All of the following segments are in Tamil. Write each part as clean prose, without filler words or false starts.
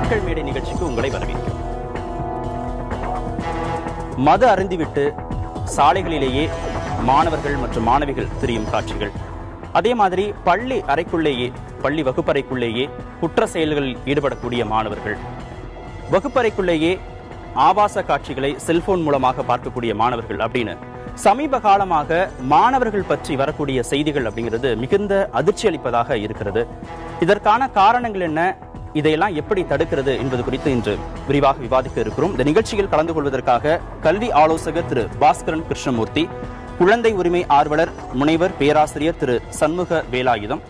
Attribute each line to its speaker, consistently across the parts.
Speaker 1: மக்கள் மேடை நிகழ்ச்சிக்கு உங்களை வரவேற்கிறோம். மது அருந்திவிட்டு சாலைகளிலேயே மாணவர்கள் மற்றும் மாணவிகள் திரியும் காட்சிகள், அதே மாதிரி பள்ளி அறைக்குள்ளேயே, பள்ளி வகுப்பறைக்குள்ளேயே குற்ற செயல்களில் ஈடுபடக்கூடிய மாணவர்கள், வகுப்பறைக்குள்ளேயே ஆபாச காட்சிகளை செல்போன் மூலமாக பார்க்கக்கூடிய மாணவர்கள் அப்படின்னு சமீப காலமாக மாணவர்கள் பற்றி வரக்கூடிய செய்திகள் அப்படிங்கிறது மிகுந்த அதிர்ச்சி அளிப்பதாக இருக்கிறது. இதற்கான காரணங்கள் என்ன, இதையெல்லாம் எப்படி தடுக்கிறது என்பது குறித்து இன்று விரிவாக விவாதிக்க இருக்கிறோம். இந்த நிகழ்ச்சியில் கலந்து கொள்வதற்காக கல்வி ஆலோசகர் திரு பாஸ்கரன் கிருஷ்ணமூர்த்தி, குழந்தை உரிமை ஆர்வலர் முனைவர் பேராசிரியர் திரு சண்முக வேலாயுதம்,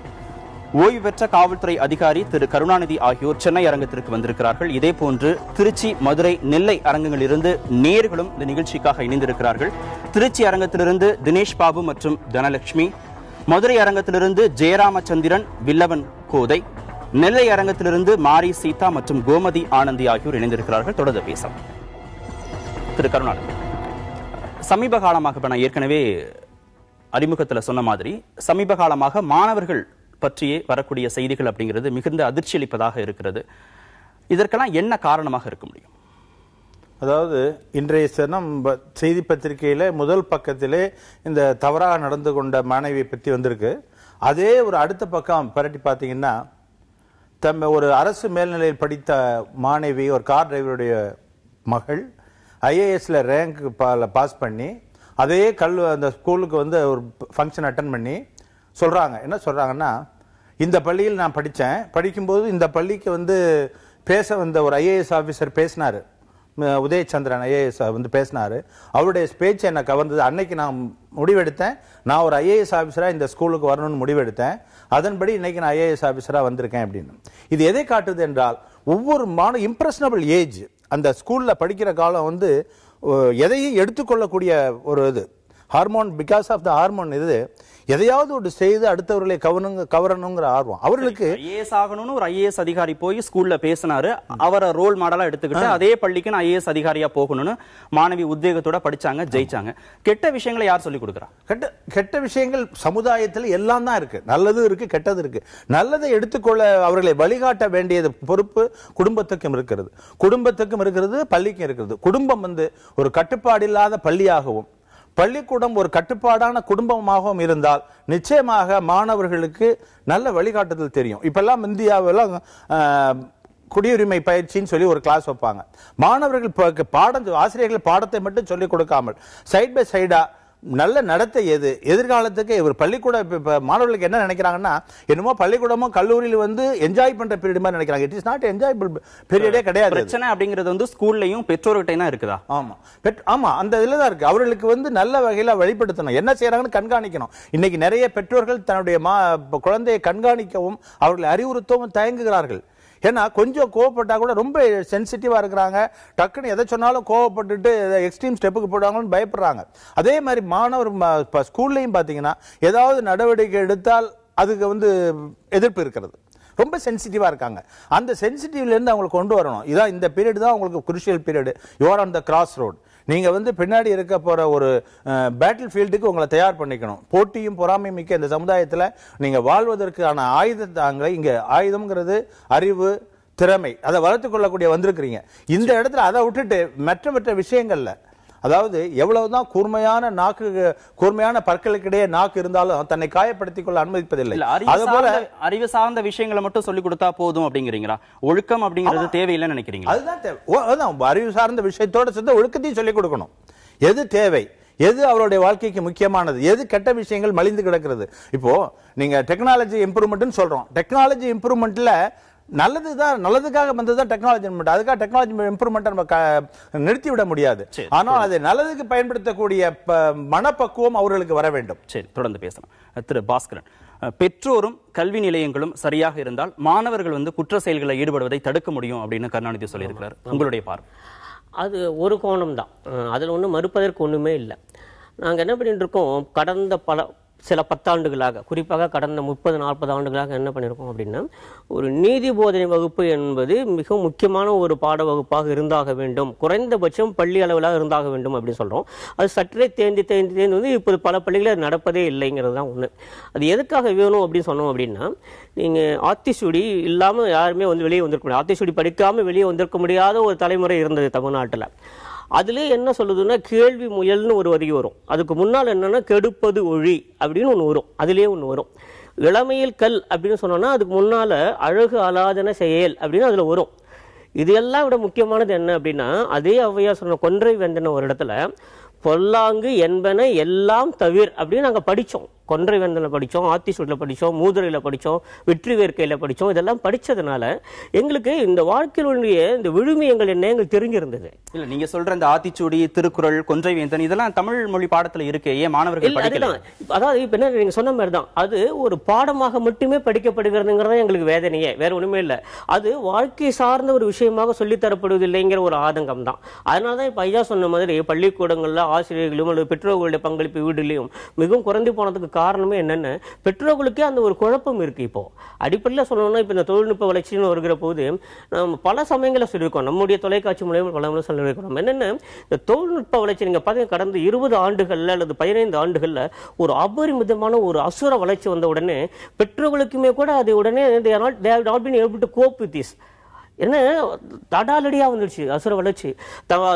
Speaker 1: ஓய்வு பெற்ற காவல்துறை அதிகாரி திரு கருணாநிதி ஆகியோர் சென்னை அரங்கத்திற்கு வந்திருக்கிறார்கள். இதே போன்று திருச்சி, மதுரை, நெல்லை அரங்கங்களிலிருந்து நேர்களும் இந்த நிகழ்ச்சிக்காக இணைந்திருக்கிறார்கள். திருச்சி அரங்கத்திலிருந்து தினேஷ் பாபு மற்றும் தனலட்சுமி, மதுரை அரங்கத்திலிருந்து ஜெயராமச்சந்திரன், வில்லவன் கோதை, நெல்லை அரங்கத்திலிருந்து மாரி சீதா மற்றும் கோமதி ஆனந்தி ஆகியோர் இணைந்திருக்கிறார்கள். தொடர்ந்து பேசலாம். திரு கருணாநிதி, சமீப காலமாக இப்ப நான் ஏற்கனவே அறிமுகத்தில் சொன்ன மாதிரி சமீப காலமாக மாணவர்கள் பற்றியே வரக்கூடிய செய்திகள் அப்படிங்கிறது மிகுந்த அதிர்ச்சி அளிப்பதாக இருக்கிறது. இதற்கெல்லாம் என்ன காரணமாக இருக்க முடியும்?
Speaker 2: அதாவது இன்றைய தினம் செய்தி பத்திரிகையில முதல் பக்கத்திலே இந்த தவறாக நடந்து கொண்ட மாணவியை பற்றி வந்திருக்கு. அதே ஒரு அடுத்த பக்கம் பரட்டி பார்த்தீங்கன்னா, ஒரு அரசு மேல்நிலையில் படித்த மாணவி, ஒரு கார் டிரைவருடைய மகள் ஐஏஎஸ்ல ரேங்க் பாஸ் பண்ணி அதே அந்த ஸ்கூலுக்கு வந்து ஒரு ஃபங்க்ஷன் அட்டன் பண்ணி சொல்றாங்க. என்ன சொல்றாங்கன்னா, இந்த பள்ளியில் நான் படித்தேன், படிக்கும்போது இந்த பள்ளிக்கு வந்து பேச வந்த ஒரு ஐஏஎஸ் ஆஃபீஸர் பேசினாரு, உதயச்சந்திரன் ஐஏஎஸ் வந்து பேசினாரு. அவருடைய பேச்சு என்னை கவர்ந்தது. அன்னைக்கு நான் முடிவெடுத்தேன், நான் ஒரு ஐஏஎஸ் ஆஃபீஸராக இந்த ஸ்கூலுக்கு வரணும்னு முடிவெடுத்தேன். அதன்படி இன்னைக்கு நான் ஐஏஎஸ் ஆஃபீஸராக வந்திருக்கேன் அப்படின்னு. இது எதை காட்டுது என்றால், ஒவ்வொரு இம்ப்ரெஷனபிள் ஏஜ், அந்த ஸ்கூலில் படிக்கிற காலம் வந்து எதையும் எடுத்துக்கொள்ளக்கூடிய ஒரு இது hormone, because of the hormone, இது எதையாவது ஒரு செய்து அடுத்தவர்களை கவரணுங்கிற ஆர்வம் அவர்களுக்கு.
Speaker 1: ஐஏஎஸ் ஆகணும்னு ஒரு ஐஏஎஸ் அதிகாரி போய் ஸ்கூல்ல பேசினாரு, அவரை ரோல் மாடலா எடுத்துக்கிட்டு அதே பள்ளிக்கு நான் ஐஏஎஸ் அதிகாரியா போகணும்னு மாணவி உத்வேகத்தோட படிச்சாங்க, ஜெயிச்சாங்க. கெட்ட விஷயங்களை யார் சொல்லி கொடுக்குறா?
Speaker 2: கெட்ட விஷயங்கள் சமுதாயத்தில் எல்லாம் தான் இருக்கு, நல்லதும் இருக்கு, கெட்டது இருக்கு. நல்லதை எடுத்துக்கொள்ள அவர்களை வழிகாட்ட வேண்டியது பொறுப்பு குடும்பத்துக்கும் இருக்கிறது, பள்ளிக்கும் இருக்கிறது. குடும்பம் வந்து ஒரு கட்டுப்பாடு இல்லாத பள்ளியாகவும் பள்ளிக்கூடம் ஒரு கட்டுப்பாடான குடும்பமாகவும் இருந்தால் நிச்சயமாக மாணவர்களுக்கு நல்ல வழிகாட்டுதல் தெரியும். இப்பெல்லாம் இந்தியாவெல்லாம் குடியுரிமை பயிற்சின்னு சொல்லி ஒரு கிளாஸ் வைப்பாங்க. மாணவர்கள் ஆசிரியர்கள் பாடத்தை மட்டும் சொல்லிக் கொடுக்காமல் சைட் பை சைடா நல்ல நடத்தை எது, எதிர்காலத்துக்கு ஒரு பள்ளிக்கூட மாணவர்களுக்கு என்ன நினைக்கிறாங்கன்னா, என்னமோ பள்ளிக்கூடமோ கல்லூரியில் வந்து என்ஜாய் பண்ற பீரியட் மாதிரி நினைக்கிறாங்க. இட் இஸ் நாட் என்ஜாயபிள் பீரியடே கிடையாது.
Speaker 1: பிரச்சனை அப்படிங்கிறது வந்து ஸ்கூல்லையும் பெற்றோர்கிட்ட தான் இருக்குதா?
Speaker 2: ஆமா, அந்த இதுல தான் இருக்கு. அவர்களுக்கு வந்து நல்ல வகையில வெளிப்படுத்தணும், என்ன செய்யறாங்கன்னு கண்காணிக்கணும். இன்னைக்கு நிறைய பெற்றோர்கள் தன்னுடைய குழந்தையை கண்காணிக்கவும் அவர்களை அறிவுறுத்தவும் தயங்குகிறார்கள். ஏன்னா கொஞ்சம் கோவப்பட்டா கூட ரொம்ப சென்சிட்டிவா இருக்கிறாங்க, டக்குன்னு எதை சொன்னாலும் கோவப்பட்டுட்டு எக்ஸ்ட்ரீம் ஸ்டெப்புக்கு போடுவாங்கன்னு பயப்படுறாங்க. அதே மாதிரி மாணவர் ஸ்கூல்லையும் பாத்தீங்கன்னா ஏதாவது நடவடிக்கை எடுத்தால் அதுக்கு வந்து எதிர்ப்பு இருக்கிறது, ரொம்ப சென்சிட்டிவா இருக்காங்க. அந்த சென்சிட்டிவ்ல இருந்து அவங்களுக்கு கொண்டு வரணும். இதான் இந்த பீரியட் தான் உங்களுக்கு crucial period. You are on the cross road. நீங்க வந்து பின்னாடி இருக்க போற ஒரு பேட்டில் ஃபீல்டுக்கு உங்களை தயார் பண்ணிக்கணும். போட்டியும் பொறாமையும் மிக்க இந்த சமுதாயத்தில் நீங்க வாழ்வதற்கான ஆயுதங்களை, இங்க ஆயுதம்ங்கிறது அறிவு, திறமை, அதை வளர்த்துக் கொள்ளக்கூடிய வந்திருக்கிறீங்க. இந்த இடத்துல அதை விட்டுட்டு மற்ற விஷயங்கள்ல, அதாவது எவ்வளவுதான் கூர்மையான பற்களுக்கிடையே நாக்கு இருந்தாலும் தன்னை காயப்படுத்திக் கொள்ள அனுமதிப்பதில்லை.
Speaker 1: அறிவு சார்ந்த விஷயங்களை மட்டும் சொல்லிக் கொடுத்தா போதும் அப்படிங்கிறீங்களா? ஒழுக்கம் அப்படிங்கிறது தேவையில்லைன்னு நினைக்கிறீங்க?
Speaker 2: அதுதான் தேவை. அறிவு சார்ந்த விஷயத்தோட சேர்ந்து ஒழுக்கத்தையும் சொல்லிக் கொடுக்கணும். எது தேவை, எது அவருடைய வாழ்க்கைக்கு முக்கியமானது, எது கெட்ட விஷயங்கள் மலிந்து கிடக்கிறது. இப்போ நீங்க டெக்னாலஜி இம்ப்ரூவ்மெண்ட் சொல்றோம். டெக்னாலஜி இம்ப்ரூவ்மெண்ட்ல நல்லதுதான், நல்லதுக்காக வந்ததுதான் டெக்னாலஜி இம்ப்ரூவ்மெண்ட். அதுக்காக டெக்னாலஜி இம்ப்ரூவ்மெண்ட் நம்ம நிறுத்தி விட முடியாது. ஆனால் அதை நல்லதுக்கு பயன்படுத்தக்கூடிய மனப்பக்குவம் அவர்களுக்கு வர வேண்டும்.
Speaker 1: சரி, தொடர்ந்து பேசலாம். திரு பாஸ்கரன், பெற்றோரும் கல்வி நிலையங்களும் சரியாக இருந்தால் மாணவர்கள் வந்து குற்ற செயல்களில் ஈடுபடுவதை தடுக்க முடியும் அப்படின்னு கருணாநிதி சொல்லியிருக்கிறார். உங்களுடைய பார்வை?
Speaker 3: அது ஒரு கோணம் தான், அதில் ஒன்றும் மறுப்பதற்கு ஒன்றுமே இல்லை. நாங்கள் என்ன பண்ணிட்டு இருக்கோம், கடந்த சில 10 ஆண்டுகளாக, குறிப்பாக கடந்த 30-40 ஆண்டுகளாக என்ன பண்ணியிருக்கோம் அப்படின்னா, ஒரு நீதி போதனை வகுப்பு என்பது மிக முக்கியமான ஒரு பாட வகுப்பாக இருந்தாக வேண்டும், குறைந்தபட்சம் பள்ளி அளவிலாக இருந்தாக வேண்டும் அப்படின்னு சொல்கிறோம். அது சற்றே தேர்ந்து வந்து இப்போது பல பள்ளிகளில் நடப்பதே இல்லைங்கிறது தான் ஒன்று. அது எதுக்காக வேணும் அப்படின்னு சொன்னோம் அப்படின்னா, நீங்கள் ஆத்திசூடி இல்லாமல் யாருமே வந்து வெளியே வந்திருக்க முடியாது. ஆத்திசூடி படிக்காமல் வெளியே வந்திருக்க முடியாத ஒரு தலைமுறை இருந்தது தமிழ்நாட்டில். அதுலேயே என்ன சொல்லுதுன்னா, கேள்வி முயல்னு ஒரு வரி வரும். அதுக்கு முன்னால் என்னன்னா, கெடுப்பது ஒழி அப்படின்னு ஒன்று வரும். அதுலேயே ஒன்று வரும். இளமையில் கல் அப்படின்னு சொன்னோன்னா அதுக்கு முன்னால் அழகு அலாதன செயல் அப்படின்னு அதில் வரும். இது எல்லாம் விட முக்கியமானது என்ன அப்படின்னா, அதே ஔவையார் சொன்ன கொன்றை வேந்தன ஒரு இடத்துல பொல்லாங்கு என்பன எல்லாம் தவிர அப்படின்னு நாங்கள் படித்தோம். கொன்றை வேந்தனில் படித்தோம், ஆத்திசூடியில் படித்தோம், மூதுரையில் படித்தோம், வெற்றி வேர்க்கையில் படித்தோம். இதெல்லாம் படித்ததுனால எங்களுக்கு இந்த வாழ்க்கையினுடைய இந்த விழுமியங்கள் என்ன எங்களுக்கு தெரிஞ்சிருந்தது.
Speaker 1: இல்லை, நீங்கள் சொல்கிற இந்த ஆத்திச்சூடி, திருக்குறள், கொன்றை வேந்தன் இதெல்லாம் தமிழ் மொழி பாடத்தில் இருக்கு. ஏன் மாணவர்கள் படிக்கல?
Speaker 3: அதாவது இப்போ என்ன நீங்கள் சொன்ன மாதிரி தான், அது ஒரு பாடமாக மட்டுமே படிக்கப்படுகிறதுங்கிறதா எங்களுக்கு வேதனையே, வேற ஒன்றுமே இல்லை. அது வாழ்க்கை சார்ந்த ஒரு விஷயமாக சொல்லித்தரப்படுவதில்லைங்கிற ஒரு ஆதங்கம் தான். அதனால தான் இப்போ ஐயா சொன்ன மாதிரி பள்ளிக்கூடங்களில் ஆசிரியர்களும் அல்லது பெற்றோர்களுடைய பங்களிப்பு வீடுலையும் மிகவும் குறைந்து போனதுக்கு காரணமே என்னென்ன, பெற்றோர்களுக்கே அந்த ஒரு குழப்பம் இருக்கு. இப்போ அடிப்படையில் சொல்லணும்னா, இப்போ இந்த தொழில்நுட்ப வளர்ச்சின்னு வருகிற போது நம்ம பல சமயங்களை சொல்லியிருக்கோம், நம்முடைய தொலைக்காட்சி மூலமா பல சொல்லியிருக்கிறோம். என்னென்ன, இந்த தொழில்நுட்ப வளர்ச்சி நீங்கள் பார்த்தீங்கன்னா கடந்த 20 ஆண்டுகள்ல அல்லது 15 ஆண்டுகள்ல ஒரு அபரிமிதமான ஒரு அசுர வளர்ச்சி வந்த உடனே பெற்றோர்களுக்குமே கூட அது உடனே they have not been able to cope with this. என்ன தடாலடியாக வந்துடுச்சு அசுர வளர்ச்சி.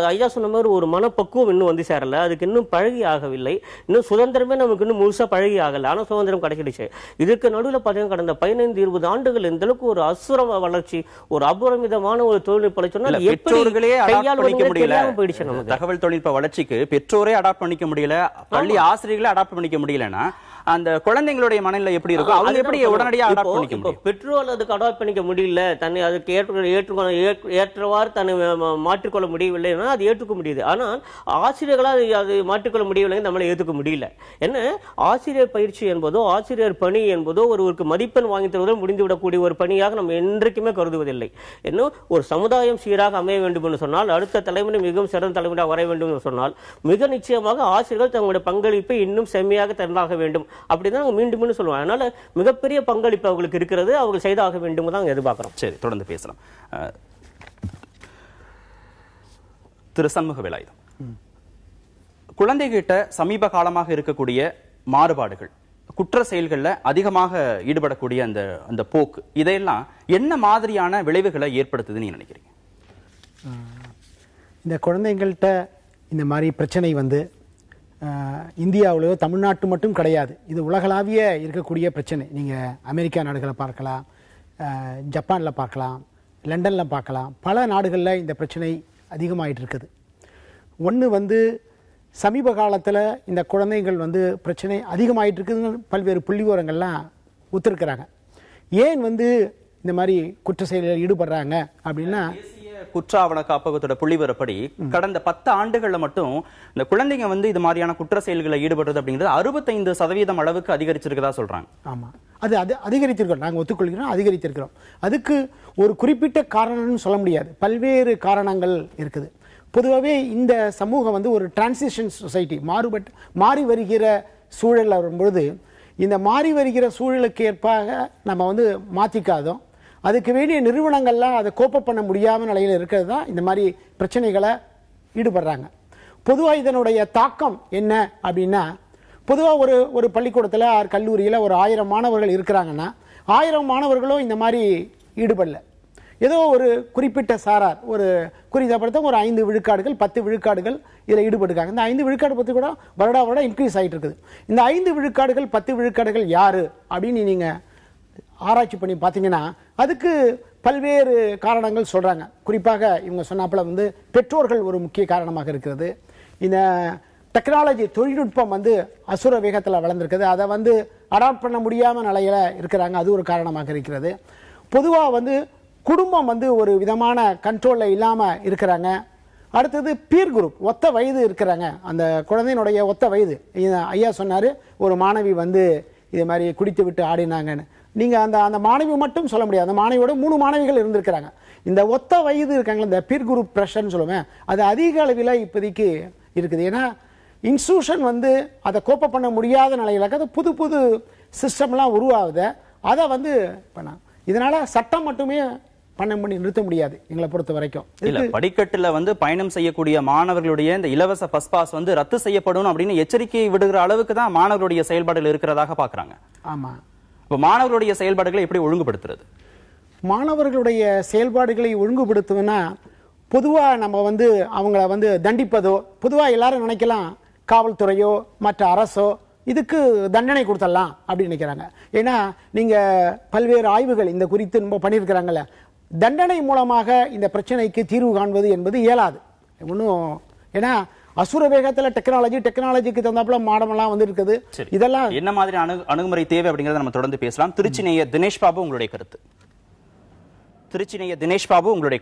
Speaker 3: ஐயா சொன்ன மாதிரி ஒரு மனப்பக்குவம் இன்னும் வந்து சேரலை, அதுக்கு இன்னும் பழகி ஆகவில்லை, இன்னும் சுதந்திரமே நமக்கு இன்னும் முழுசாக பழகி ஆகலை, ஆனால் சுதந்திரம் கிடைச்சிடுச்சு. இதுக்கு நடுவில் பார்த்தீங்கன்னா கடந்த 15-20 ஆண்டுகள் இந்த அளவுக்கு ஒரு அசுர வளர்ச்சி, ஒரு அபரிமிதமான ஒரு தொழில்நுட்ப வளர்ச்சி போயிடுச்சு. நமக்கு
Speaker 1: தகவல் தொழில்நுட்ப வளர்ச்சிக்கு பெற்றோரே அடாப்ட் பண்ணிக்க முடியல, பள்ளி ஆசிரியர்களே அடாப்ட் பண்ணிக்க முடியலன்னா அந்த குழந்தைங்களுடைய மனநிலை எப்படி இருக்கும்? அவங்க எப்படி உடனடியாக அடாப்ட் பண்ணிக்க முடியும்?
Speaker 3: பெற்றோர் அதுக்கு அடாப்ட் பண்ணிக்க முடியல, தன்னை அதுக்கு ஏற்றவாறு தன்னை மாற்றிக்கொள்ள முடியவில்லைன்னா அது ஏற்றுக்க முடியுது. ஆனால் ஆசிரியர்களால் அது மாற்றிக்கொள்ள முடியவில்லை, நம்மளை ஏற்றுக்க முடியல. என்ன, ஆசிரியர் பயிற்சி என்பதோ ஆசிரியர் பணி என்பதோ ஒருவருக்கு மதிப்பெண் வாங்கி தருவதும் முடிந்துவிடக்கூடிய ஒரு பணியாக நம்ம என்றைக்குமே கருதுவதில்லை. இன்னும் ஒரு சமுதாயம் சீராக அமைய வேண்டும் என்று சொன்னால், அடுத்த தலைமுறை மிகவும் சிறந்த தலைமுறையாக வர வேண்டும் என்று சொன்னால், மிக நிச்சயமாக ஆசிரியர்கள் தங்களுடைய பங்களிப்பை இன்னும் செம்மையாக தந்தாக வேண்டும். அப்படிதான் நாங்கள் மீண்டும் மீண்டும் சொல்லுவோம். அதனால மிகப்பெரிய பங்களிப்பு அவங்களுக்கு இருக்கிறது, அவங்க செய்தாக வேண்டும் தான் எதிர்பார்க்கிறோம்.
Speaker 1: சரி, தொடர்ந்து பேசலாம். திரு சண்முக வேலாயுதம், குழந்தைகிட்ட சமீப காலமாக இருக்கக்கூடிய மாறுபாடுகள், குற்ற செயல்களில் அதிகமாக ஈடுபடக்கூடிய அந்த போக்கு, இதையெல்லாம் என்ன மாதிரியான விளைவுகளை ஏற்படுத்துதுன்னு நினைக்கிறீங்க?
Speaker 4: இந்த குழந்தைங்கள்ட்ட இந்த மாதிரி பிரச்சனை வந்து இந்தியாவிலேயோ தமிழ்நாட்டு மட்டும் கிடையாது, இது உலகளாவிய இருக்கக்கூடிய பிரச்சனை. நீங்கள் அமெரிக்கா நாடுகளை பார்க்கலாம், ஜப்பானில் பார்க்கலாம், லண்டனில் பார்க்கலாம், பல நாடுகளில் இந்த பிரச்சனை அதிகமாகிட்டு இருக்குது. ஒன்று வந்து சமீப காலத்தில் இந்த குழந்தைகள் வந்து பிரச்சனை அதிகமாகிட்டு இருக்குதுன்னு பல்வேறு புள்ளிவிவரங்கள்லாம் ஒத்துருக்கிறாங்க. ஏன் வந்து இந்த மாதிரி குற்ற செயல்களில் ஈடுபடுறாங்க அப்படின்னா,
Speaker 1: குற்ற ஆவண காப்பகத்தோட புள்ளிவிவரப்படி கடந்த 10 ஆண்டுகள்ல மட்டும் இந்த குழந்தைங்க வந்து இது மாதிரியான குற்ற செயல்களில் ஈடுபடுறது அப்படிங்கிறது 65% அளவுக்கு அதிகரிச்சிருக்கதா சொல்றாங்க.
Speaker 4: ஆமா, அது அதிகரித்திருக்கிறோம், நாங்கள் ஒத்துக்கொள்கிறோம், அதிகரித்திருக்கிறோம். அதுக்கு ஒரு குறிப்பிட்ட காரணம்னு சொல்ல முடியாது, பல்வேறு காரணங்கள் இருக்குது. பொதுவாகவே இந்த சமூகம் வந்து ஒரு டிரான்சிஷன் சொசைட்டி, மாறி வருகிற சூழலில் வரும்பொழுது இந்த மாறி வருகிற சூழலுக்கு ஏற்பாக நம்ம வந்து மாற்றிக்காதோம், அதுக்கு வேண்டிய நிறுவனங்கள்லாம் அதை கோப்ப பண்ண முடியாத நிலையில் இருக்கிறது தான் இந்த மாதிரி பிரச்சனைகளை ஈடுபடுறாங்க. பொதுவாக இதனுடைய தாக்கம் என்ன அப்படின்னா, பொதுவாக ஒரு பள்ளிக்கூடத்தில் கல்லூரியில் ஒரு 1000 மாணவர்கள் இருக்கிறாங்கன்னா 1000 மாணவர்களும் இந்த மாதிரி ஈடுபடல, ஏதோ ஒரு குறிப்பிட்ட சாரார், ஒரு குறிப்பிட்ட ஒரு 5 விழுக்காடுகள் 10 விழுக்காடுகள் இதில் ஈடுபட்டுருக்காங்க. இந்த 5 விழுக்காடு பற்றி கூட வருடம் இன்க்ரீஸ் ஆகிட்டு இருக்குது. இந்த 5 விழுக்காடுகள் 10 விழுக்காடுகள் யாரு அப்படின்னு நீங்கள் ஆராய்ச்சி பண்ணி பார்த்தீங்கன்னா அதுக்கு பல்வேறு காரணங்கள் சொல்கிறாங்க. குறிப்பாக இவங்க சொன்னாப்புல வந்து பெற்றோர்கள் ஒரு முக்கிய காரணமாக இருக்கிறது. இந்த டெக்னாலஜி தொழில்நுட்பம் வந்து அசுர வேகத்தில் வளர்ந்துருக்குது, அதை வந்து அடாப்ட் பண்ண முடியாமல் நிலையில் இருக்கிறாங்க, அது ஒரு காரணமாக இருக்கிறது. பொதுவாக வந்து குடும்பம் வந்து ஒரு விதமான கண்ட்ரோலில் இல்லாமல் இருக்கிறாங்க. அடுத்தது பீர் குரூப், ஒத்த வயது இருக்கிறாங்க, அந்த குழந்தையினுடைய ஒத்த வயது. ஐயா சொன்னார், ஒரு மாணவி வந்து இது மாதிரி குடித்து விட்டு ஆடினாங்கன்னு. நீங்கள் அந்த மாணவி மட்டும் சொல்ல முடியாது, அந்த மாணவியோட 3 மாணவிகள் இருந்திருக்கிறாங்க. இந்த ஒத்த வயது இருக்காங்களா, இந்த பீர் குரூப் ப்ரெஷர்னு சொல்லுவேன், அது அதிக அளவில் இப்போதைக்கு இருக்குது. ஏன்னா இன்ஸ்டியூஷன் வந்து அதை கோப்ப பண்ண முடியாத நிலையில அது புது புது சிஸ்டம்லாம் உருவாகுது. அதை வந்து இதனால சட்டம் மட்டுமே பண்ணி நிறுத்த முடியாது எங்களை பொறுத்த வரைக்கும்.
Speaker 1: இல்ல, படிக்கட்டுல வந்து பயணம் செய்யக்கூடிய மாணவர்களுடைய இந்த இலவச பஸ் பாஸ் வந்து ரத்து செய்யப்படும் அப்படின்னு எச்சரிக்கை விடுகிற அளவுக்கு தான் மாணவர்களுடைய செயல்பாடுகள் இருக்கிறதாக பாக்குறாங்க.
Speaker 4: ஆமா,
Speaker 1: இப்ப மாணவர்களுடைய செயல்பாடுகளை எப்படி ஒழுங்குபடுத்துறது?
Speaker 4: மாணவர்களுடைய செயல்பாடுகளை ஒழுங்குபடுத்துவனா பொதுவா நம்ம வந்து அவங்கள வந்து தண்டிப்பதோ, பொதுவா எல்லாரும் நினைக்கலாம் காவல்துறையோ மற்ற அரசோ இதுக்கு தண்டனை கொடுத்துடலாம் அப்படின்னு நினைக்கிறாங்க. ஏன்னா நீங்க பல்வேறு ஆய்வுகள் இந்த குறித்து நம்ம பண்ணியிருக்கிறாங்கல்ல, தண்டனை மூலமாக இந்த பிரச்சனைக்கு தீர்வு காண்பது என்பது இயலாது ஒன்றும். ஏன்னா அசுர வேகத்தில் டெக்னாலஜிக்கு தகுந்தாப்புல மாடமெல்லாம் வந்து இருக்குது. இதெல்லாம்
Speaker 1: என்ன மாதிரி அணுகுமுறை தேவை அப்படிங்கறத நம்ம தொடர்ந்து பேசலாம். திருச்சி நேயர் தினேஷ் பாபு, உங்களுடைய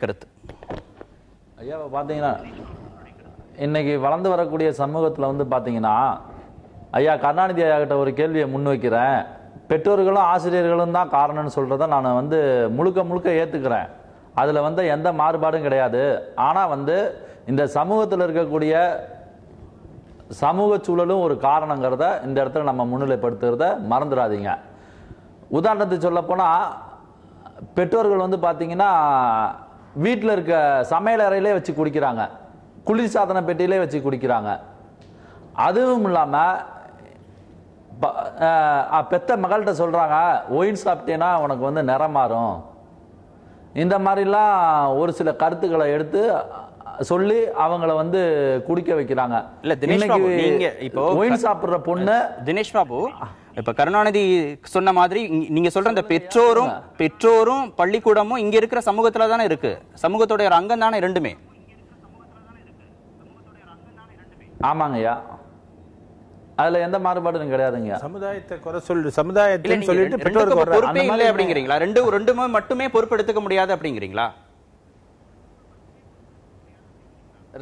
Speaker 1: கருத்து.
Speaker 5: ஐயா, பாத்தீங்கன்னா இன்னைக்கு வளர்ந்து வரக்கூடிய சமூகத்துல வந்து பாத்தீங்கன்னா, ஐயா கருணாநிதி ஐயா கிட்ட ஒரு கேள்வியை முன்வைக்கிறேன். பெற்றோர்களும் ஆசிரியர்களும் தான் காரணம்னு சொல்றத நான் வந்து முழுக்க ஏத்துக்கிறேன். அதுல வந்து எந்த மாறுபாடும் கிடையாது. ஆனா வந்து இந்த சமூகத்தில் இருக்கக்கூடிய சமூக சூழலும் ஒரு காரணங்கிறத இந்த இடத்துல நம்ம முன்னிலைப்படுத்துறத மறந்துடாதீங்க. உதாரணத்துக்கு சொல்ல போனா, பெற்றோர்கள் வந்து பாத்தீங்கன்னா வீட்டில் இருக்க சமையல் அறையிலே வச்சு குடிக்கிறாங்க, குளிர்சாதன பெட்டியிலே வச்சு குடிக்கிறாங்க. அதுவும் இல்லாம பெத்த மகள்கிட்ட சொல்றாங்க, ஒயின் சாப்பிட்டேன்னா உனக்கு வந்து நிறம் மாறும். இந்த மாதிரிலாம் ஒரு சில கருத்துக்களை எடுத்து சொல்லி அவங்கள வந்து குடிக்க வைக்கிறாங்க.
Speaker 1: இல்ல தினேஷ் பாபு, நீங்க இப்போ
Speaker 5: ஒயின் சாப்பிடுற பொண்ணு
Speaker 1: தினேஷ் பாபு, இப்ப கருணாநிதி சொன்ன மாதிரி நீங்க சொல்ற இந்த பெற்றோரும் பள்ளிக்கூடமும் இங்க இருக்கிற சமூகத்துல தானே இருக்கு. சமூகத்தோட ஒரு அங்கம் தானே ரெண்டுமே.
Speaker 5: ஆமாங்கய்யா, அதுல எந்த மாறுபாடும் கிடையாதுங்க.
Speaker 2: சமுதாயத்தை குறை சமுதாயத்தை சொல்லிட்டு பெற்றோருக்கு
Speaker 1: பொறுப்பே இல்லை அப்படிங்கிறீங்களா? ரெண்டுமே மட்டுமே பொறுப்பெடுத்துக்க முடியாது அப்படிங்கிறீங்களா?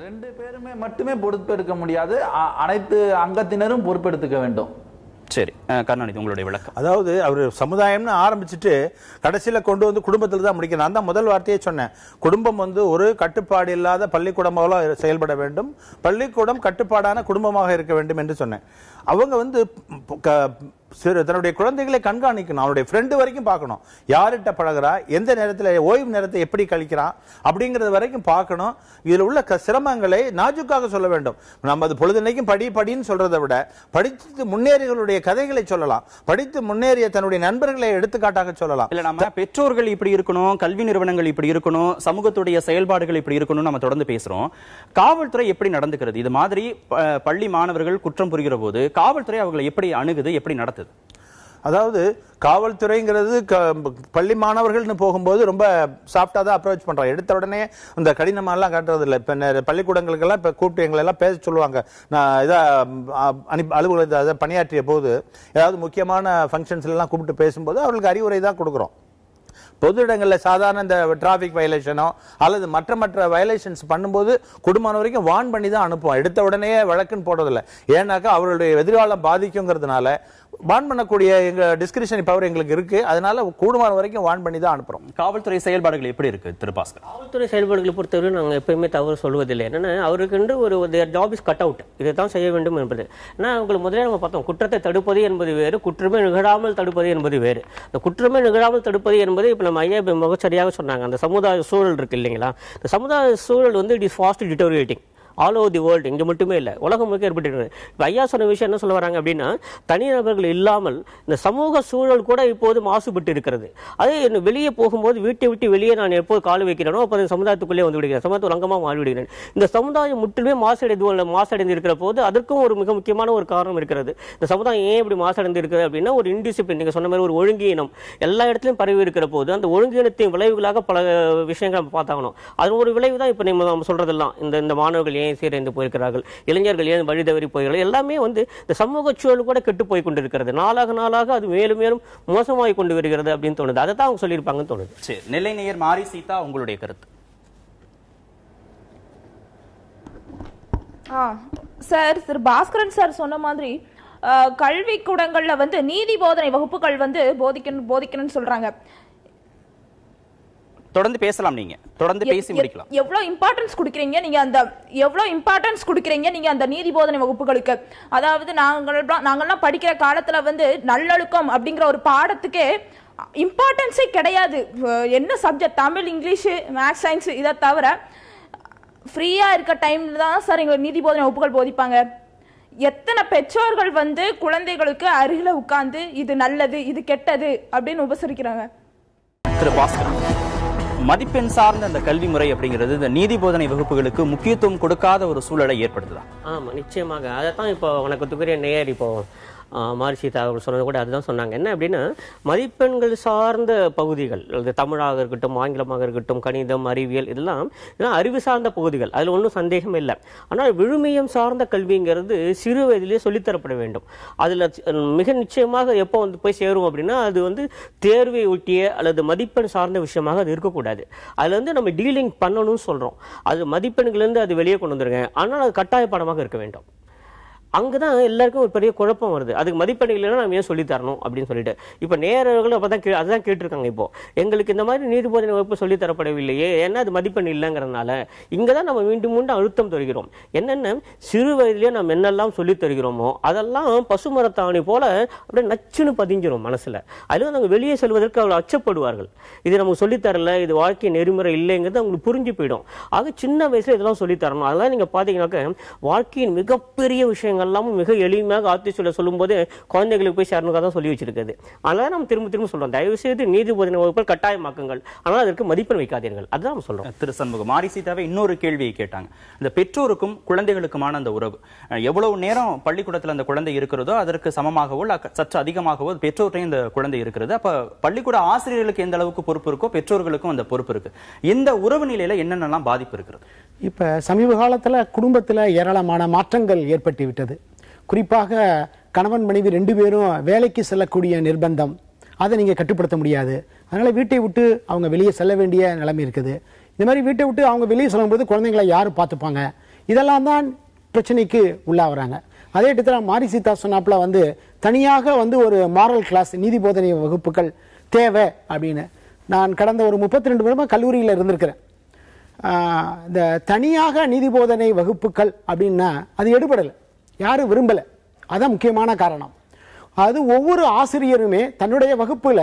Speaker 5: ரெண்டு பேருமே மட்டுமே பொறுப்பெடுக்க முடியாது, அனைத்து அங்கத்தினரும் பொறுப்பெடுத்துக்க வேண்டும்.
Speaker 1: சரி, கருணாநிதி உங்களுடைய விளக்கம்.
Speaker 2: அதாவது அவர் சமுதாயம்னு ஆரம்பிச்சுட்டு கடைசியில கொண்டு வந்து குடும்பத்தில் தான் முடிக்கணும். நான் தான் முதல் வார்த்தையே சொன்னேன். குடும்பம் வந்து ஒரு கட்டுப்பாடு இல்லாத பள்ளிக்கூடமாக செயல்பட வேண்டும், பள்ளிக்கூடம் கட்டுப்பாடான குடும்பமாக இருக்க வேண்டும் என்று சொன்னேன். அவங்க வந்து தன்னுடைய குழந்தைகளை கண்காணிக்கணும், அவருடைய ஃப்ரெண்டு வரைக்கும் பார்க்கணும், யார்கிட்ட பழகிறா, எந்த நேரத்தில் ஓய்வு நேரத்தை எப்படி கழிக்கிறான் அப்படிங்கிறது வரைக்கும் பார்க்கணும். இதில் உள்ள சிரமங்களை நாஜுக்காக சொல்ல வேண்டும். நம்ம அது பொழுதுனைக்கும் படின்னு சொல்றதை விட படித்து முன்னேறிகளுடைய கதைகளை சொல்லலாம், படித்து முன்னேறிய தன்னுடைய நண்பர்களை எடுத்துக்காட்டாக சொல்லலாம்.
Speaker 1: இல்ல, நம்ம பெற்றோர்கள் இப்படி இருக்கணும், கல்வி நிறுவனங்கள் இப்படி இருக்கணும், சமூகத்துடைய செயல்பாடுகள் இப்படி இருக்கணும் நம்ம தொடர்ந்து பேசுறோம். காவல்துறை எப்படி நடந்துக்கிறது? இது மாதிரி பள்ளி மாணவர்கள் குற்றம் புரிகிற போது காவல்துறை அவங்களை எப்படி அணுகுது, எப்படி நடத்துது?
Speaker 2: அதாவது காவல்துறைங்கிறது பள்ளி மாணவர்கள்னு போகும்போது ரொம்ப சாஃப்டா தான் அப்ரோச் பண்றாங்க. எடுத்த உடனே இந்த கடினமாலாம் காட்டுறது இல்லை. இப்ப பள்ளிக்கூடங்களுக்கெல்லாம் இப்ப கூப்பிட்டு எங்களை எல்லாம் பேச சொல்லுவாங்க. நான் இதை அலுவலகத்தை பணியாற்றிய போது ஏதாவது முக்கியமான ஃபங்க்ஷன்ஸ்ல எல்லாம் கூப்பிட்டு பேசும்போது அவர்களுக்கு அறிவுரை தான் கொடுக்குறோம். பொது இடங்களில் சாதாரண இந்த டிராபிக் வயலேஷனோ அல்லது மற்ற வயலேஷன்ஸ் பண்ணும்போது குடும்பம் வரைக்கும் வார்ன் பண்ணி தான் அனுப்புவோம். எடுத்த உடனே வழக்குன்னு போடுறதில்லை. ஏன்னாக்கா அவர்களுடைய எதிர்காலம் பாதிக்குங்கிறதுனால வார்ன் பண்ணக்கூடிய எங்க டிஸ்கிரிப்ஷன் பவர் எங்களுக்கு இருக்கு. அதனால கூடுமான வரைக்கும் வார்ன் பண்ணி தான் அனுப்புறோம்.
Speaker 1: காவல்துறை செயல்பாடுகள் எப்படி இருக்கு திரு-பாஸ்கர்?
Speaker 3: காவல்துறை செயல்பாடுகளை பொறுத்தவரை நாங்கள் எப்பயுமே தவறு சொல்வதில்லை. என்னன்னா அவருக்கு ஒரு ஜாப் இஸ் கட் அவுட், இதை தான் செய்ய வேண்டும் என்பது. ஏன்னா உங்களுக்கு முதலே நம்ம பார்த்தோம், குற்றத்தை தடுப்பது என்பது வேறு, குற்றமே நிகழாமல் தடுப்பது என்பது வேறு. இந்த குற்றமே நிகழாமல் தடுப்பது என்பது இப்போ நம்ம ஐயா மிகச்சரியாக சொன்னாங்க. அந்த சமுதாய சூழல் இருக்கு இல்லைங்களா, இந்த சமுதாய சூழல் வந்து it is fast deteriorating all over the world. இங்கே மட்டுமே இல்லை, உலகம் முழுக்க ஏற்பட்டு. இப்போ ஐயா சொன்ன விஷயம் என்ன சொல்ல வராங்க அப்படின்னா, தனிநபர்கள் இல்லாமல் இந்த சமூக சூழல் கூட இப்போது மாசுபட்டு இருக்கிறது. அதே வெளியே போகும்போது வீட்டை விட்டு வெளியே நான் எப்போது கால் வைக்கிறேனோ அப்போ சமுதாயத்துக்குள்ளே வந்து விடுகிறேன், சமுதாயத்து அங்கமாக மாறிவிடுகிறேன். இந்த சமுதாயம் முற்றிலுமே மாசடைந்து இருக்கிற போது அதற்கும் ஒரு மிக முக்கியமான ஒரு காரணம் இருக்கிறது. இந்த சமுதாயம் ஏன் இப்படி மாசடைந்து இருக்கிறது அப்படின்னா, ஒரு இன்டிசிப்ளின், நீங்கள் சொன்ன மாதிரி ஒரு ஒழுங்கீனம் எல்லா இடத்துலையும் பரவி இருக்கிற போது அந்த ஒழுங்கீனத்தின் விளைவுகளாக பல விஷயங்கள் நம்ம பார்த்தாகணும். அது ஒரு விளைவு தான் இப்போ நம்ம சொல்றதெல்லாம். இந்த மாணவர்கள் ஏன் சீரழிந்து போயிருக்கிறார்கள், இளைஞர்கள் ஏன் வழி தவறி போயிருக்கிறார்கள், எல்லாமே வந்து இந்த சமூக சூழல் கூட கெட்டு போய் கொண்டிருக்கிறது. நாளாக அது மேலும் மேலும் மோசமாகி கொண்டு வருகிறது அப்படின்னு தோணுது. அதை தான் அவங்க சொல்லியிருப்பாங்கன்னு தோணுது.
Speaker 1: சரி, நெல்லை நேயர் மாரி சீதா, உங்களுடைய கருத்து.
Speaker 6: சார் பாஸ்கரன் சார் சொன்ன மாதிரி கல்வி கூடங்கள்ல வந்து நீதி போதனை வகுப்புகள் வந்து போதிக்கணும்னு சொல்றாங்க.
Speaker 1: தொடர்ந்து பேசலாம், நீங்க தொடர்ந்து பேசி முடிக்கலாம்.
Speaker 6: எவ்வளவு இம்பார்ட்டன்ஸ் கொடுக்கறீங்க நீங்க அந்த நீதி போதனை வகுப்புகளுக்கு? அதாவது நாங்கெல்லாம் படிக்கிற காலத்துல வந்து நல்லொழுக்கம் அப்படிங்கிற ஒரு பாடத்துக்கே இம்பார்ட்டன்ஸே கிடையாது. என்ன subject, Tamil, English, maths, science, இதை தவிர ஃப்ரீயா இருக்க டைம்ல தான் சார் எங்களுக்கு நீதி போதனை வகுப்புகள் போதிப்பாங்க. எத்தனை பெற்றோர்கள் வந்து குழந்தைகளுக்கு அருகில உட்கார்ந்து இது நல்லது இது கெட்டது அப்படின்னு உபசரிக்கிறாங்க.
Speaker 1: திரு பாஸ்கரன், மதிப்பெண் சார்ந்த அந்த கல்வி முறை அப்படிங்கிறது இந்த நீதி போதனை வகுப்புகளுக்கு முக்கியத்துவம் கொடுக்காத ஒரு சூழலை ஏற்படுத்துதா?
Speaker 3: ஆமா, நிச்சயமாக. அதைத்தான் இப்போ வணக்கத்துக்குரிய நேயர் இப்போ மாரிசீதா அவர்கள் சொன்னது கூட அதுதான் சொன்னாங்க. என்ன அப்படின்னா, மதிப்பெண்கள் சார்ந்த பகுதிகள், தமிழாக இருக்கட்டும், ஆங்கிலமாக இருக்கட்டும், கணிதம், அறிவியல், இதெல்லாம் அறிவு சார்ந்த பகுதிகள், அதில் ஒன்றும் சந்தேகம் இல்லை. ஆனால் விழுமியம் சார்ந்த கல்விங்கிறது சிறு வயதிலேயே சொல்லித்தரப்பட வேண்டும். அதில் மிக நிச்சயமாக எப்போ வந்து போய் சேரும் அப்படின்னா, அது வந்து தேர்வை ஒட்டிய அல்லது மதிப்பெண் சார்ந்த விஷயமாக அது இருக்கக்கூடாது. அதில் வந்து நம்ம டீலிங் பண்ணணும்னு சொல்கிறோம். அது மதிப்பெண்களிலிருந்து அது வெளியே கொண்டு வந்துருங்க, ஆனால் அது கட்டாய பாடமாக இருக்க வேண்டும். அங்கதான் எல்லாருக்கும் ஒரு பெரிய குழப்பம் வருது. அதுக்கு மதிப்பெண்கள் இல்லைன்னா நம்ம ஏன் சொல்லி தரணும் அப்படின்னு சொல்லிட்டு இப்போ நேரர்களும் அதுதான் கேட்டிருக்காங்க. இப்போ எங்களுக்கு இந்த மாதிரி நீதி போதனை வகுப்பு சொல்லி தரப்படவில்லையே, ஏன்னா அது மதிப்பெண் இல்லைங்கிறதுனால இங்கதான் நம்ம மீண்டும் மீண்டும் அழுத்தம் தருகிறோம். என்னென்ன சிறு வயதிலேயே நம்ம என்னெல்லாம் சொல்லி தருகிறோமோ அதெல்லாம் பசுமரத்தாணி போல அப்படியே நச்சுன்னு பதிஞ்சிரும் மனசுல. அதுல நாங்கள் வெளியே செல்வதற்கு அவ்வளவு அச்சப்படுவார்கள். இது நமக்கு சொல்லித்தரல, இது வாழ்க்கை நெறிமுறை இல்லைங்கிறது அவங்களுக்கு புரிஞ்சு போயிடும். ஆக சின்ன வயசுல இதெல்லாம் சொல்லி தரணும். அதெல்லாம் நீங்க பாத்தீங்கன்னாக்க வாழ்க்கையின் மிகப்பெரிய விஷயங்கள் எல்லாமும் மிக எளிமையாக ஆத்தி சொல்லும் போது குழந்தைகளுக்கு போய் சேரணுக்காக தான் சொல்லி வச்சிருக்கிறது. அதனால நம்ம திரும்ப சொல்றோம், தயவு செய்து நீதி போதனை வகுப்புகள் கட்டாயமாக்குங்கள், ஆனால் அதற்கு மதிப்பெண் வைக்காதீர்கள். அதுதான் நம்ம சொல்றோம்.
Speaker 1: திரு சண்முகம், மாரிசீதாவை இன்னொரு கேள்வியை கேட்டாங்க. இந்த பெற்றோருக்கும் குழந்தைகளுக்குமான அந்த உறவு, எவ்வளவு நேரம் பள்ளிக்கூடத்தில் அந்த குழந்தை இருக்கிறதோ அதற்கு சமமாகவோ சற்று அதிகமாகவோ பெற்றோரையும் இந்த குழந்தை இருக்கிறது. அப்ப பள்ளிக்கூட ஆசிரியர்களுக்கு எந்த அளவுக்கு பொறுப்பு இருக்கோ பெற்றோர்களுக்கும் அந்த பொறுப்பு இருக்கு. இந்த உறவு நிலையில என்னென்னலாம் பாதிப்பு இருக்கிறது?
Speaker 4: இப்ப சமீப காலத்துல குடும்பத்துல ஏராளமான மாற்றங்கள் ஏற்பட்டு விட்டது. குறிப்பாக கணவன் மனைவி 2 பேரும் வேலைக்கு செல்லக்கூடிய நிர்பந்தம், அதை நீங்க கட்டுப்படுத்த முடியாது. அதனால வீட்டை விட்டு அவங்க வெளியே செல்ல வேண்டிய நிலைமை இருக்குது. இந்த மாதிரி வீட்டை விட்டு அவங்க வெளியே செல்லும்போது குழந்தைங்களை யாரு பார்த்துப்பாங்க, இதெல்லாம் தான் பிரச்சனைக்கு உள்ளாகிறாங்க. அதே இடத்துல மாரிசீதா சொன்னாப்புல வந்து தனியாக வந்து ஒரு மாரல் கிளாஸ் நீதி போதனை வகுப்புகள் தேவை அப்படின்னு. நான் கடந்த ஒரு 32 வருடம் கல்லூரியில் இருந்திருக்கிறேன். இந்த தனியாக நீதி போதனை வகுப்புகள் அப்படின்னா அது எடுபடலை, யாரும் விரும்பலை. அதான் முக்கியமான காரணம். அது ஒவ்வொரு ஆசிரியருமே தன்னுடைய வகுப்புல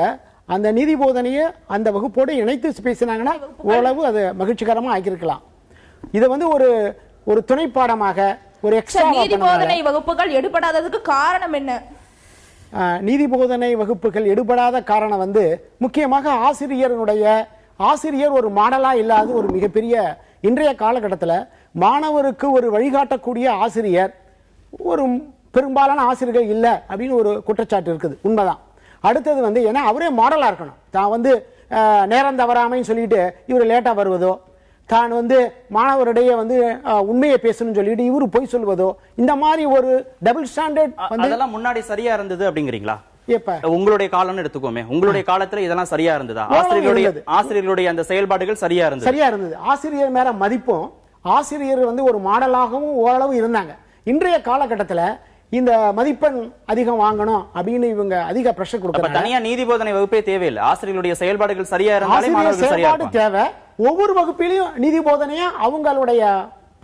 Speaker 4: அந்த நீதி போதனையை அந்த வகுப்போடு இணைத்து பேசினாங்கன்னா ஓரளவு அது மகிழ்ச்சிகரமா ஆக்கியிருக்கலாம். இதை வந்து ஒரு துணை பாடமாக ஒரு எக்ஸ்ட்ரா
Speaker 6: நீதி போதனை வகுப்புகள் எடுபடாததுக்கு காரணம் என்ன?
Speaker 4: நீதி போதனை வகுப்புகள் எடுபடாத காரணம் வந்து முக்கியமாக ஆசிரியர் ஒரு மாடலா இல்லாத ஒரு மிகப்பெரிய இன்றைய காலகட்டத்தில் மாணவருக்கு ஒரு வழிகாட்டக்கூடிய ஆசிரியர் ஒரு பெரும்பாலான ஆசிரியர்கள் இல்லை அப்படின்னு ஒரு குற்றச்சாட்டு இருக்குது. உண்மைதான். அடுத்தது வந்து ஏன்னா அவரே மாடலா இருக்கணும். தான் வந்து நேரம் தவறாமைன்னு சொல்லிட்டு இவர் லேட்டா வருவதோ, தான் வந்து மாணவரிடையே வந்து உண்மையை பேசணும்னு சொல்லிட்டு இவரு பொய் சொல்வதோ, இந்த மாதிரி ஒரு டபுள் ஸ்டாண்டர்ட் வந்து
Speaker 1: அதெல்லாம் முன்னாடி சரியா இருந்தது அப்படிங்கிறீங்களா? உங்களுடைய காலம்னு எடுத்துக்கோமே, உங்களுடைய காலத்துல இதெல்லாம் சரியா இருந்ததா? ஆசிரியர்களுடைய அந்த செயல்பாடுகள் சரியா இருந்தது.
Speaker 4: ஆசிரியர் மேல மதிப்பும் ஆசிரியர் வந்து ஒரு மாடலாகவும் ஓரளவு இருந்தாங்க. இன்றைய காலகட்டத்தில் இந்த மதிப்பெண் அதிகம் வாங்கணும் அப்படின்னு இவங்க அதிக பிரஷர் கொடுக்கறாங்க.
Speaker 1: தனியா நீதி போதனை வகுப்பே தேவையில்லை, ஆசிரியர்களுடைய செயல்பாடுகள் சரியா இருந்தாலே மாணவர்கள் சரியா இருப்பாங்க.
Speaker 4: தேவை. ஒவ்வொரு வகுப்பிலையும் நீதி போதனையா அவங்களுடைய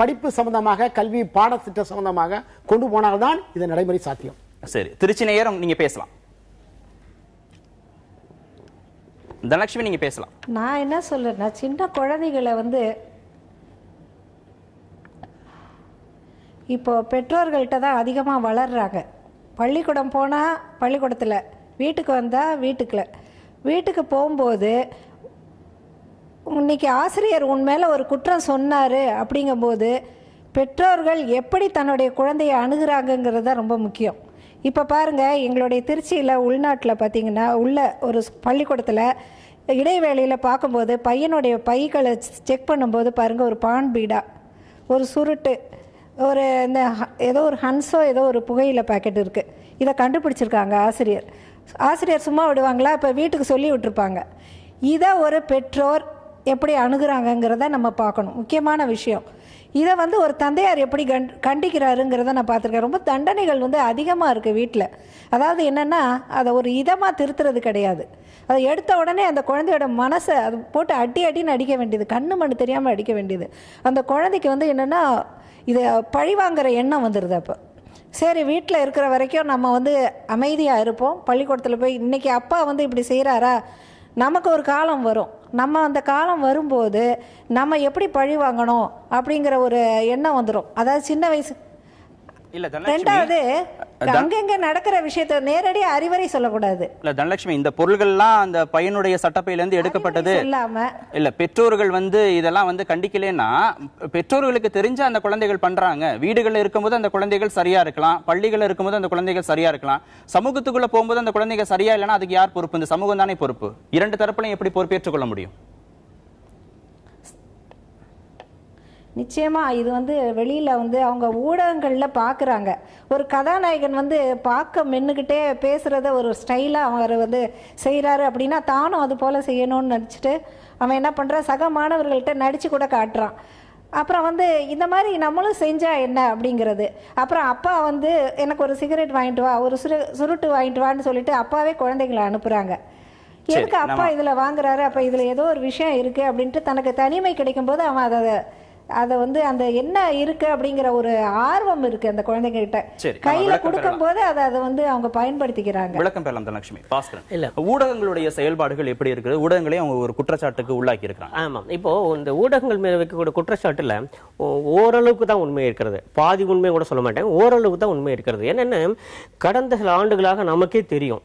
Speaker 4: படிப்பு சம்பந்தமாக கல்வி பாடத்திட்ட சம்பந்தமாக கொண்டு போனால்தான் இது நடைமுறை சாத்தியம்.
Speaker 1: சரி, திருச்சி நேயர் நீங்க பேசலாம். தனலட்சுமி நீங்க பேசலாம்.
Speaker 7: நான் என்ன சொல்றேன்னா, சின்ன குழந்தைகளை வந்து இப்போ பெற்றோர்கள்ட்ட தான் அதிகமாக வளர்றாங்க. பள்ளிக்கூடம் போனால் பள்ளிக்கூடத்தில், வீட்டுக்கு வந்தால் வீட்டுக்கு போகும்போது இன்னைக்கு ஆசிரியர் உண்மையில ஒரு குற்றம் சொன்னார் அப்படிங்கும்போது பெற்றோர்கள் எப்படி தன்னுடைய குழந்தையை அணுகிறாங்கங்கிறது தான் ரொம்ப முக்கியம். இப்போ பாருங்கள், எங்களுடைய திருச்சியில் உள்நாட்டில் பார்த்திங்கன்னா உள்ள ஒரு பள்ளிக்கூடத்தில் இடைவேளையில் பார்க்கும்போது பையனுடைய பைகளை செக் பண்ணும்போது பாருங்கள், ஒரு பான் பீடா, ஒரு சுருட்டு, ஒரு இந்த ஏதோ ஒரு ஹன்ஸோ ஏதோ ஒரு புகையில பாக்கெட் இருக்குது. இதை கண்டுபிடிச்சிருக்காங்க ஆசிரியர் சும்மா விடுவாங்களா? இப்போ வீட்டுக்கு சொல்லி விட்டுருப்பாங்க. இதை ஒரு பெற்றோர் எப்படி அணுகிறாங்கங்கிறத நம்ம பார்க்கணும். முக்கியமான விஷயம் இதை வந்து ஒரு தந்தையார் எப்படி கண்டிக்கிறாருங்கிறத நான் பார்த்துருக்கேன். ரொம்ப தண்டனைகள் வந்து அதிகமாக இருக்குது வீட்டில். அதாவது என்னென்னா அதை ஒரு இதமாக திருத்துறது கிடையாது. அதை எடுத்த உடனே அந்த குழந்தையோட மனசை அது போட்டு அடின்னு அடிக்க வேண்டியது, கண்ணு மண்ணு தெரியாமல் அடிக்க வேண்டியது. அந்த குழந்தைக்கு வந்து என்னென்னா இதை பழிவாங்கிற எண்ணம் வந்துடுது. அப்போ சரி வீட்டில் இருக்கிற வரைக்கும் நம்ம வந்து அமைதியாக இருப்போம். பள்ளிக்கூடத்தில் போய் இன்றைக்கி அப்பா வந்து இப்படி செய்கிறாரா, நமக்கு ஒரு காலம் வரும், நம்ம அந்த காலம் வரும்போது நம்ம எப்படி பழி வாங்கணும் அப்படிங்கிற ஒரு எண்ணம் வந்துடும். அதாவது சின்ன வயசு. ரெண்டாவது அங்கங்க நடக்கிற விஷயத்த நேரடியாக அறிவுரை சொல்லக்கூடாது.
Speaker 1: இல்ல தனலட்சுமி, இந்த பொருள்கள்லாம் அந்த பையனுடைய சட்டப்பையில இருந்து எடுக்கப்பட்டது இல்ல, பெற்றோர்கள் வந்து இதெல்லாம் வந்து கண்டிக்கலன்னா பெற்றோர்களுக்கு தெரிஞ்ச அந்த குழந்தைகள் பண்றாங்க. வீடுகளில் இருக்கும்போது அந்த குழந்தைகள் சரியா இருக்கலாம், பள்ளிகளில் இருக்கும்போது அந்த குழந்தைகள் சரியா இருக்கலாம், சமூகத்துக்குள்ள போகும்போது அந்த குழந்தைகள் சரியா இல்லைன்னா அதுக்கு யார் பொறுப்பு? இந்த சமூகம் தானே பொறுப்பு. இரண்டு தரப்புலையும் எப்படி பொறுப்பேற்றுக் கொள்ள முடியும்?
Speaker 7: நிச்சயமாக இது வந்து வெளியில் வந்து அவங்க ஊடகங்களில் பார்க்குறாங்க. ஒரு கதாநாயகன் வந்து பார்க்க மென்னுக்கிட்டே பேசுகிறத ஒரு ஸ்டைலாக அவர் வந்து செய்கிறாரு அப்படின்னா தானும் அது போல் செய்யணும்னு நினச்சிட்டு அவன் என்ன பண்ணுறான், சக மாணவர்கள்ட்ட நடித்து கூட காட்டுறான். அப்புறம் வந்து இந்த மாதிரி நம்மளும் செஞ்சால் என்ன அப்படிங்கிறது. அப்புறம் அப்பா வந்து எனக்கு ஒரு சிகரெட் வாங்கிட்டு வா, ஒரு சுருட்டு வாங்கிட்டு வான்னு சொல்லிட்டு அப்பாவே குழந்தைங்களை அனுப்புகிறாங்க. எதுக்கு அப்பா இதில் வாங்குறாரு, அப்போ இதில் ஏதோ ஒரு விஷயம் இருக்குது அப்படின்ட்டு தனக்கு தனிமை கிடைக்கும் போது அவன் அதை வந்து அந்த என்ன இருக்கு அப்படிங்கிற ஒரு ஆர்வம் இருக்கு அந்த குழந்தைங்க கிட்ட, கையில கொடுக்கும் போது அதை வந்து அவங்க பயன்படுத்திக்கிறாங்க.
Speaker 1: விளக்கம் பெறலாம் தனலட்சுமி. பாஸ்கரன், இல்ல ஊடகங்களுடைய செயல்பாடுகள் எப்படி இருக்குது, ஊடகங்களே அவங்க ஒரு குற்றச்சாட்டுக்கு உள்ளாக்கி இருக்கிறாங்க.
Speaker 3: ஆமா, இப்போ இந்த ஊடகங்கள் மேல வைக்கக்கூடிய குற்றச்சாட்டுல ஓரளவுக்கு தான் உண்மை இருக்கிறது, பாதி உண்மை கூட சொல்ல மாட்டேன், ஓரளவுக்கு தான் உண்மை இருக்கிறது. என்னன்னு கடந்த சில ஆண்டுகளாக நமக்கே தெரியும்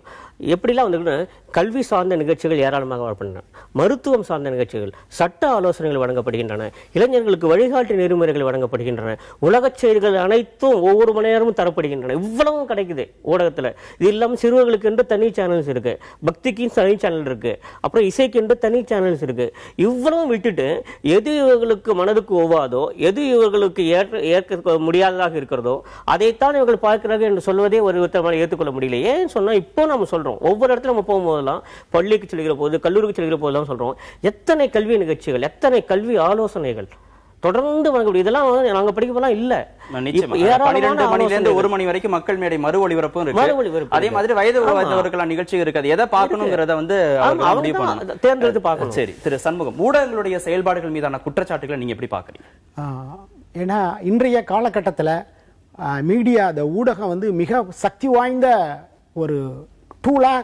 Speaker 3: எப்படிலாம் வந்து கல்வி சார்ந்த நிகழ்ச்சிகள் ஏராளமாக வரப்படுகின்றன, மருத்துவம் சார்ந்த நிகழ்ச்சிகள், சட்ட ஆலோசனைகள் வழங்கப்படுகின்றன, இளைஞர்களுக்கு வழிகாட்டு நெறிமுறைகள் வழங்கப்படுகின்றன, உலகச் செய்திகள் அனைத்தும் ஒவ்வொரு மணி நேரமும் தரப்படுகின்றன. இவ்வளவும் கிடைக்குது ஊடகத்தில். இது இல்லாமல் சிறுவர்களுக்கு என்று தனி சேனல்ஸ் இருக்கு, பக்திக்கு தனி சேனல் இருக்கு, அப்புறம் இசைக்கு என்று தனி சேனல்ஸ் இருக்கு. இவ்வளவும் விட்டுட்டு எது இவர்களுக்கு மனதுக்கு ஒவ்வாதோ, எது இவர்களுக்கு ஏற்க முடியாததாக இருக்கிறதோ அதைத்தான் இவர்கள் பார்க்கிறார்கள் என்று சொல்வதே ஒரு விதமாக ஏற்றுக்கொள்ள முடியல. ஏன்னு சொன்னா இப்போ நம்ம சொல்றோம், ஒவ்வொரு இடத்துல நம்ம போகும்போதெல்லாம், பள்ளிக்கு செல்கிற போது, கல்லூரிக்கு செல்கிற போதெல்லாம் சொல்றோம், எத்தனை கல்வி நிகழ்ச்சிகள், எத்தனை கல்வி ஆலோசனைகள் தொடர்ந்து வழங்கக்கூடிய. இதெல்லாம் நாங்க படிக்க போலாம் இல்ல.
Speaker 1: 12 மணிலேருந்து 1 மணி வரைக்கும் மக்கள் மேடை மறு ஒளிபரப்பும் இருக்கு. அதே மாதிரி வயது வாய்ந்தவர்கள் நிகழ்ச்சி இருக்காது. எதை பார்க்கணுங்கிறத வந்து
Speaker 3: தேர்ந்தெடுத்து பார்க்கணும்.
Speaker 1: சரி, திரு சண்முகம், ஊடகங்களுடைய செயல்பாடுகள் மீதான குற்றச்சாட்டுகளை நீங்க எப்படி பாக்குறீங்க?
Speaker 4: ஏன்னா இன்றைய காலகட்டத்தில் மீடியா, அந்த ஊடகம் வந்து மிக சக்தி வாய்ந்த ஒரு டூலா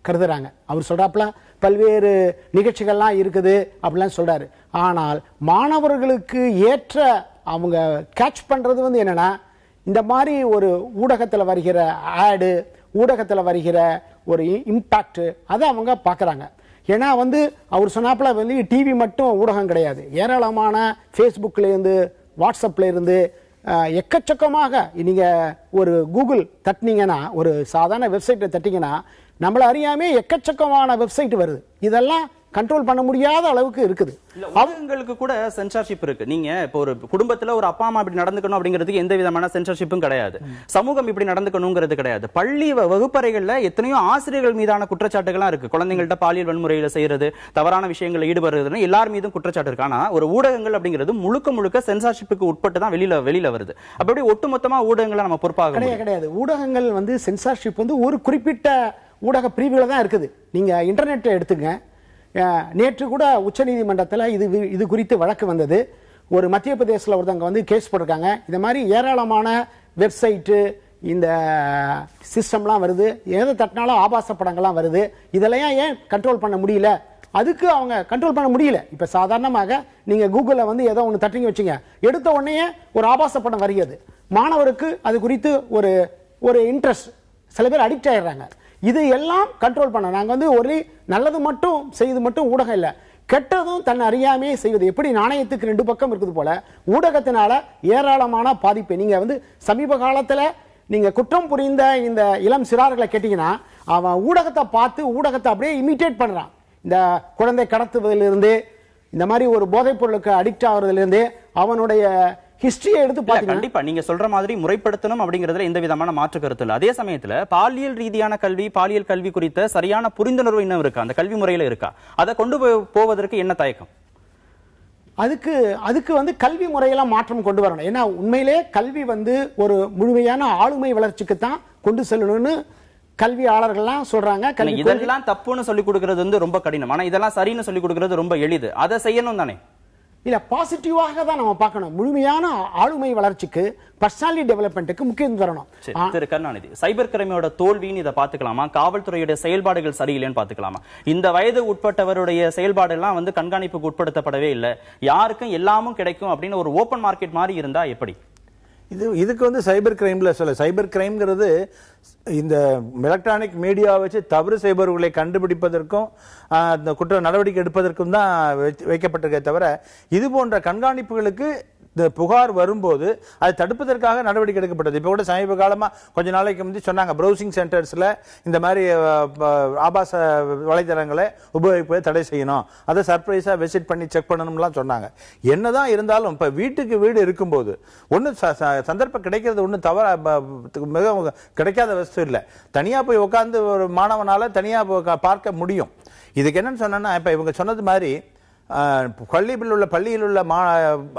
Speaker 4: கருதுறாங்க. அவர் சொல்றாப்புல பல்வேறு நிகழ்ச்சிகள்லாம் இருக்குது அப்படிலாம் சொல்றாரு. ஆனால் மாணவர்களுக்கு ஏற்ற அவங்க கேட்ச் பண்றது வந்து என்னன்னா, இந்த மாதிரி ஒரு ஊடகத்தில் வருகிற ஆடு, ஊடகத்தில் வருகிற ஒரு இம்பாக்ட், அதை அவங்க பார்க்குறாங்க. ஏன்னா வந்து அவர் சொன்னாப்புல வந்து டிவி மட்டும் ஊடகம் கிடையாது, ஏராளமான ஃபேஸ்புக்லேருந்து, வாட்ஸ்அப்ல இருந்து எக்கச்சக்கமாக நீங்க ஒரு கூகுள் தட்டினீங்கன்னா, ஒரு சாதாரண வெப்சைட்டை தட்டிங்கன்னா நம்மள அறியாமே எக்கச்சக்கமான வெப்சைட் வருது. இதெல்லாம் கண்ட்ரோல் பண்ண முடியாத அளவுக்கு இருக்குது.
Speaker 1: அவங்களுக்கு கூட சென்சார்ஷிப் இருக்கு. நீங்க இப்போ ஒரு குடும்பத்துல ஒரு அப்பா அம்மா இப்படி நடந்துக்கணும் அப்படிங்கிறதுக்கு எந்த விதமான சென்சார்ஷிப்பும் கிடையாது. சமூகம் இப்படி நடந்துக்கணுங்கிறது கிடையாது. பள்ளி வகுப்பறைகள்ல எத்தனையோ ஆசிரியர்கள் மீதான குற்றச்சாட்டுகள்லாம் இருக்கு. குழந்தைங்கள்ட்ட பாலியல் வன்முறையில செய்யறது, தவறான விஷயங்களை ஈடுபடுறதுன்னு எல்லார் மீதும் குற்றச்சாட்டு இருக்கு. ஆனா ஒரு ஊடகங்கள் அப்படிங்கிறது முழுக்க முழுக்க சென்சார்ஷிப்புக்கு உட்பட்டு தான் வெளியில வருது. அப்படி ஒட்டுமொத்தமா ஊடகங்களை நம்ம பொறுப்பாக
Speaker 4: கிடையாது. ஊடகங்கள் வந்து சென்சார்ஷிப் வந்து ஒரு குறிப்பிட்ட ஊடக பிரிவுகளை தான் இருக்குது. நீங்க இன்டர்நெட்டை எடுத்துங்க. நேற்று கூட உச்சநீதிமன்றத்தில் இது குறித்து வழக்கு வந்தது. ஒரு மத்திய பிரதேசத்தில் ஒருத்தவங்க வந்து கேஸ் போட்டிருக்காங்க. இந்த மாதிரி ஏராளமான வெப்சைட்டு, இந்த சிஸ்டம்லாம் வருது, எதை தட்டினாலும் ஆபாச படங்கள்லாம் வருது. இதெல்லாம் ஏன் கண்ட்ரோல் பண்ண முடியல? அதுக்கு அவங்க கண்ட்ரோல் பண்ண முடியல. இப்போ சாதாரணமாக நீங்கள் கூகுளில் வந்து ஏதோ ஒன்று தட்டிங்க வச்சுங்க, எடுத்த உடனே ஒரு ஆபாச படம் வருகிறது. மாணவருக்கு அது குறித்து ஒரு இன்ட்ரெஸ்ட், சில பேர் அடிக்ட் ஆயிடுறாங்க. இது எல்லாம் கண்ட்ரோல் பண்ண நாங்கள் வந்து ஒரு நல்லது மட்டும் செய்து மட்டும் ஊடகம் இல்லை, கெட்டதும் தன்னை அறியாமே செய்வது. எப்படி நாணயத்துக்கு 2 பக்கம் இருக்குது போல ஊடகத்தினால ஏராளமான பாதிப்பு. நீங்க வந்து சமீப காலத்தில் நீங்க குற்றம் புரிந்த இந்த இளம் சிறார்களை கேட்டீங்கன்னா, அவன் ஊடகத்தை பார்த்து ஊடகத்தை அப்படியே இமிட்டேட் பண்றான். இந்த குழந்தை கடத்துவதிலிருந்து, இந்த மாதிரி ஒரு போதைப் பொருளுக்கு அடிக்ட் ஆகுறதுலேருந்து, அவனுடைய ஹிஸ்டரியை எடுத்து பாத்தீங்கன்னா,
Speaker 1: கண்டிப்பா நீங்க சொல்ற மாதிரி முறைப்படுத்தணும் அப்படிங்கிறதுல எந்த விதமான மாற்று கருத்து இல்லை. அதே சமயத்துல பாலியல் ரீதியான கல்வி, பாலியல் கல்வி குறித்த சரியான புரிந்துணர்வு இன்னும் இருக்கா? அந்த கல்வி முறையில இருக்கா? அதை கொண்டு போவதற்கு என்ன தயக்கம்?
Speaker 4: அதுக்கு வந்து கல்வி முறையெல்லாம் மாற்றம் கொண்டு வரணும். ஏன்னா உண்மையிலே கல்வி வந்து ஒரு முழுமையான ஆளுமை வளர்ச்சிக்கு தான் கொண்டு செல்லணும்னு கல்வியாளர்கள்லாம் சொல்றாங்க.
Speaker 1: இதெல்லாம் தப்புன்னு சொல்லி கொடுக்கிறது வந்து ரொம்ப கடினம். ஆனா இதெல்லாம் சரின்னு சொல்லி கொடுக்கிறது ரொம்ப எளிது. அதை செய்யணும் தானே?
Speaker 4: இல்ல, பாசிட்டிவாக தான் நம்ம பார்க்கணும். முழுமையான ஆளுமை வளர்ச்சிக்கு, பர்சனாலிட்டி டெவலப்மெண்ட்டுக்கு முக்கியத்துவம் தரணும்.
Speaker 1: திரு கருணாநிதி, சைபர் கிரைமோட தோல்வின்னு இதை பாத்துக்கலாமா? காவல்துறையுடைய செயல்பாடுகள் சரியில்லைன்னு பாத்துக்கலாமா? இந்த வயது உட்பட்டவருடைய செயல்பாடு எல்லாம் வந்து கண்காணிப்புக்கு உட்படுத்தப்படவே இல்லை, யாருக்கும் எல்லாமும் கிடைக்கும் அப்படின்னு ஒரு ஓபன் மார்க்கெட் மாதிரி இருந்தா எப்படி?
Speaker 2: இதுக்கு வந்து சைபர் கிரைம்ல சைபர் கிரைம்ங்கிறது இந்த எலக்ட்ரானிக் மீடியா வச்சு தவறு செய்பவர்களை கண்டுபிடிப்பதற்கும் இந்த குற்ற நடவடிக்கை எடுப்பதற்கும் தான் வைக்கப்பட்டிருக்கே தவிர, இது போன்ற கண்காணிப்புகளுக்கு இந்த புகார் வரும்போது அதை தடுப்பதற்காக நடவடிக்கை எடுக்கப்பட்டது. இப்போ கூட சமீப காலமா கொஞ்ச நாளைக்கு முந்தி சொன்னாங்க, ப்ரௌசிங் சென்டர்ஸ்ல இந்த மாதிரி ஆபாச வலைதளங்களை உபயோகிப்பதை தடை செய்யணும், அதை சர்ப்ரைஸா விசிட் பண்ணி செக் பண்ணணும்லாம் சொன்னாங்க. என்னதான் இருந்தாலும் இப்ப வீட்டுக்கு வீடு இருக்கும்போது ஒன்னும் சந்தர்ப்பம் கிடைக்கிறது ஒன்றும் மிக கிடைக்காத வஸ்து இல்லை. தனியா போய் உட்கார்ந்து ஒரு மாணவனால தனியா பார்க்க முடியும். இதுக்கு என்னன்னு சொன்னா, இப்ப இவங்க சொன்னது மாதிரி பள்ளியில் உள்ள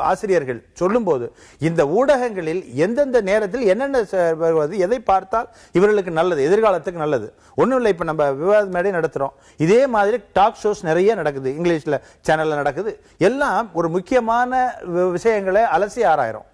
Speaker 2: ஆசிரியர்கள் சொல்லும் போது இந்த ஊடகங்களில் எந்தெந்த நேரத்தில் என்னென்ன வருவது, எதை பார்த்தால் இவர்களுக்கு நல்லது, எதிர்காலத்துக்கு நல்லது. ஒன்றும் இல்லை, இப்போ நம்ம விவாத மேடை நடத்துறோம், இதே மாதிரி டாக் ஷோஸ் நிறைய நடக்குது, இங்கிலீஷ்ல சேனல்ல நடக்குது. எல்லாம் ஒரு முக்கியமான விஷயங்களை அலசி ஆராயிரும்.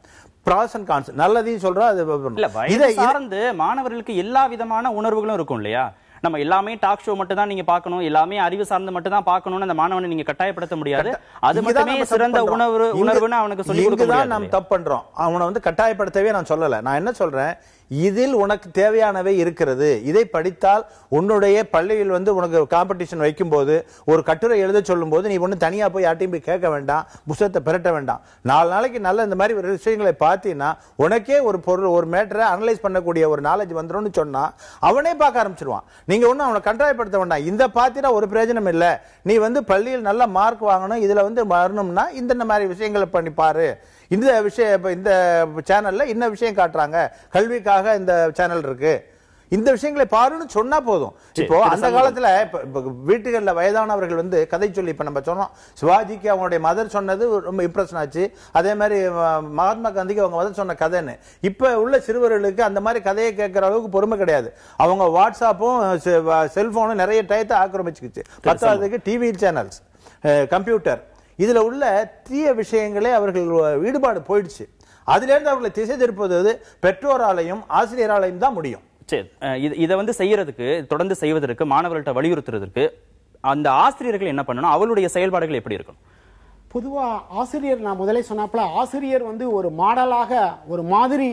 Speaker 2: ப்ராஸ் அண்ட் கான்ஸ், நல்லதையும் சொல்றோம்.
Speaker 1: இதை சார்ந்து மாணவர்களுக்கு எல்லா விதமான உணர்வுகளும் இருக்கும் இல்லையா? நம்ம எல்லாமே டாக் ஷோ மட்டும் தான் நீங்க பார்க்கணும், எல்லாமே அறிவு சார்ந்து மட்டும் தான் பார்க்கணும்னு அந்த மாணவனை நீங்க கட்டாயப்படுத்த முடியாது. அது மட்டுமே சிறந்த உணர்வுன்னு அவனுக்கு சொல்லி கொடுக்க முடியாது.
Speaker 2: நாம் தப்பு பண்றோம். அவனை வந்து கட்டாயப்படுத்தவே நான் சொல்லல. நான் என்ன சொல்றேன், இதில் உனக்கு தேவையானவை இருக்கிறது, இதை படித்தால் உன்னுடைய பள்ளியில் வந்து உனக்கு காம்படிஷன் வைக்கும் போது ஒரு கட்டுரை எழுத சொல்லும் போது நீ ஒண்ணு தனியா போய் யார்ட்டையும் போய் கேட்க வேண்டாம், புத்தகத்தை பெரட்ட வேண்டாம். 4 நாளைக்கு நல்ல இந்த மாதிரி ஒரு விஷயங்களை பார்த்தீங்கன்னா உனக்கே ஒரு பொருள், ஒரு மேட்டரை அனலைஸ் பண்ணக்கூடிய ஒரு நாலேஜ் வந்துடும் சொன்னா அவனே பார்க்க ஆரம்பிச்சிருவான். நீங்க ஒன்னும் அவனை கட்டாயப்படுத்த வேண்டாம். இந்த பாத்திரா ஒரு பிரயோஜனம் இல்லை, நீ வந்து பள்ளியில் நல்ல மார்க் வாங்கணும், இதுல வந்து வரணும்னா இந்த மாதிரி விஷயங்களை பண்ணி பாரு, இந்த விஷயம் இந்த சேனல்ல இந்த விஷயம் காட்டுறாங்க, கல்விக்காக இந்த சேனல் இருக்கு, இந்த விஷயங்களை பாருன்னு சொன்னா போதும். இப்போ அந்த காலத்துல வீட்டுகள்ல வயதானவர்கள் வந்து கதை சொல்லி, இப்ப நம்ம சொன்னோம் சிவாஜிக்கு அவங்களுடைய மதர் சொன்னது ரொம்ப இம்ப்ரெஷன் ஆச்சு, அதே மாதிரி மகாத்மா காந்திக்கு அவங்க மதர் சொன்ன கதைன்னு. இப்ப உள்ள சிறுவர்களுக்கு அந்த மாதிரி கதையை கேட்கிற அளவுக்கு பொறுமை கிடையாது. அவங்க வாட்ஸ்அப்பும் செல்போனும் நிறைய டயத்தை ஆக்கிரமிச்சுக்கிச்சு. 10ஆவதுக்கு டிவி சேனல்ஸ், கம்ப்யூட்டர், இதுல உள்ள தீய விஷயங்களே அவர்கள் ஈடுபாடு போயிடுச்சு. அதுல இருந்து அவர்களை திசை திருப்பது பெற்றோராலையும் ஆசிரியராலையும் தான் முடியும்.
Speaker 1: இதை வந்து செய்யறதுக்கு, தொடர்ந்து செய்வதற்கு, மாணவர்கள்ட்ட வலியுறுத்துறதுக்கு அந்த ஆசிரியர்கள் என்ன பண்ணணும், அவளுடைய செயல்பாடுகள் எப்படி இருக்கும்?
Speaker 4: பொதுவா ஆசிரியர், நான் முதலே சொன்னாப்புல, ஆசிரியர் வந்து ஒரு மாடலாக, ஒரு மாதிரி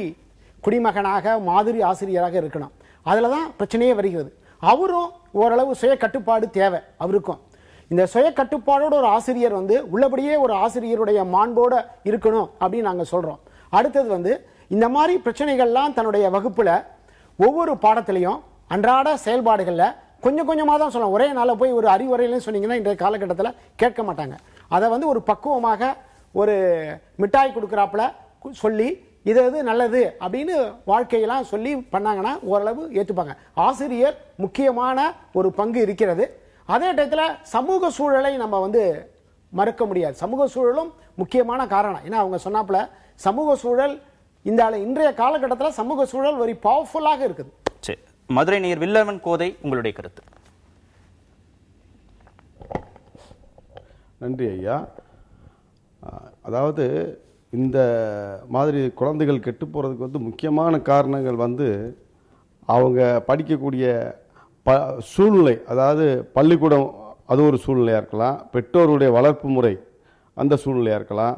Speaker 4: குடிமகனாக, மாதிரி ஆசிரியராக இருக்கணும். அதுலதான் பிரச்சனையே வருகிறது. அவரும் ஓரளவு சுய கட்டுப்பாடு தேவை அவருக்கும். இந்த சுய கட்டுப்பாடோட ஒரு ஆசிரியர் வந்து உள்ளபடியே ஒரு ஆசிரியருடைய மாண்போட இருக்கணும் அப்படின்னு நாங்க சொல்றோம். அடுத்தது வந்து இந்த மாதிரி பிரச்சனைகள்லாம் தன்னுடைய வகுப்புல ஒவ்வொரு பாடத்திலையும் அன்றாட செயல்பாடுகள்ல கொஞ்சம் கொஞ்சமா தான் சொல்லலாம். ஒரே நாள போய் ஒரு அறிவுரையில சொன்னீங்கன்னா இன்றைய காலகட்டத்தில் கேட்க மாட்டாங்க. அதை வந்து ஒரு பக்குவமாக ஒரு மிட்டாய் கொடுக்குறாப்புல சொல்லி இது எது நல்லது அப்படின்னு வாழ்க்கையெல்லாம் சொல்லி பண்ணாங்கன்னா ஓரளவு ஏற்றுப்பாங்க. ஆசிரியர் முக்கியமான ஒரு பங்கு இருக்கிறது. அதே டயத்தில் சமூக சூழலை நம்ம வந்து மறுக்க முடியாது. சமூக சூழலும் முக்கியமான காரணம். ஏன்னா அவங்க சொன்னாப்புல சமூக சூழல் இன்றைய காலகட்டத்தில் சமூக சூழல் வெரி பவர்ஃபுல்லாக இருக்குது.
Speaker 1: சரி, மதுரை நேயர் வில்லவன் கோதை, உங்களுடைய கருத்து.
Speaker 8: நன்றி ஐயா. அதாவது இந்த மாதிரி குழந்தைகள் கெட்டு போகிறதுக்கு வந்து முக்கியமான காரணங்கள் வந்து அவங்க படிக்கக்கூடிய சூழ்நிலை, அதாவது பள்ளிக்கூடம் அது ஒரு சூழ்நிலையாக இருக்கலாம், பெற்றோருடைய வளர்ப்பு முறை அந்த சூழ்நிலையாக இருக்கலாம்.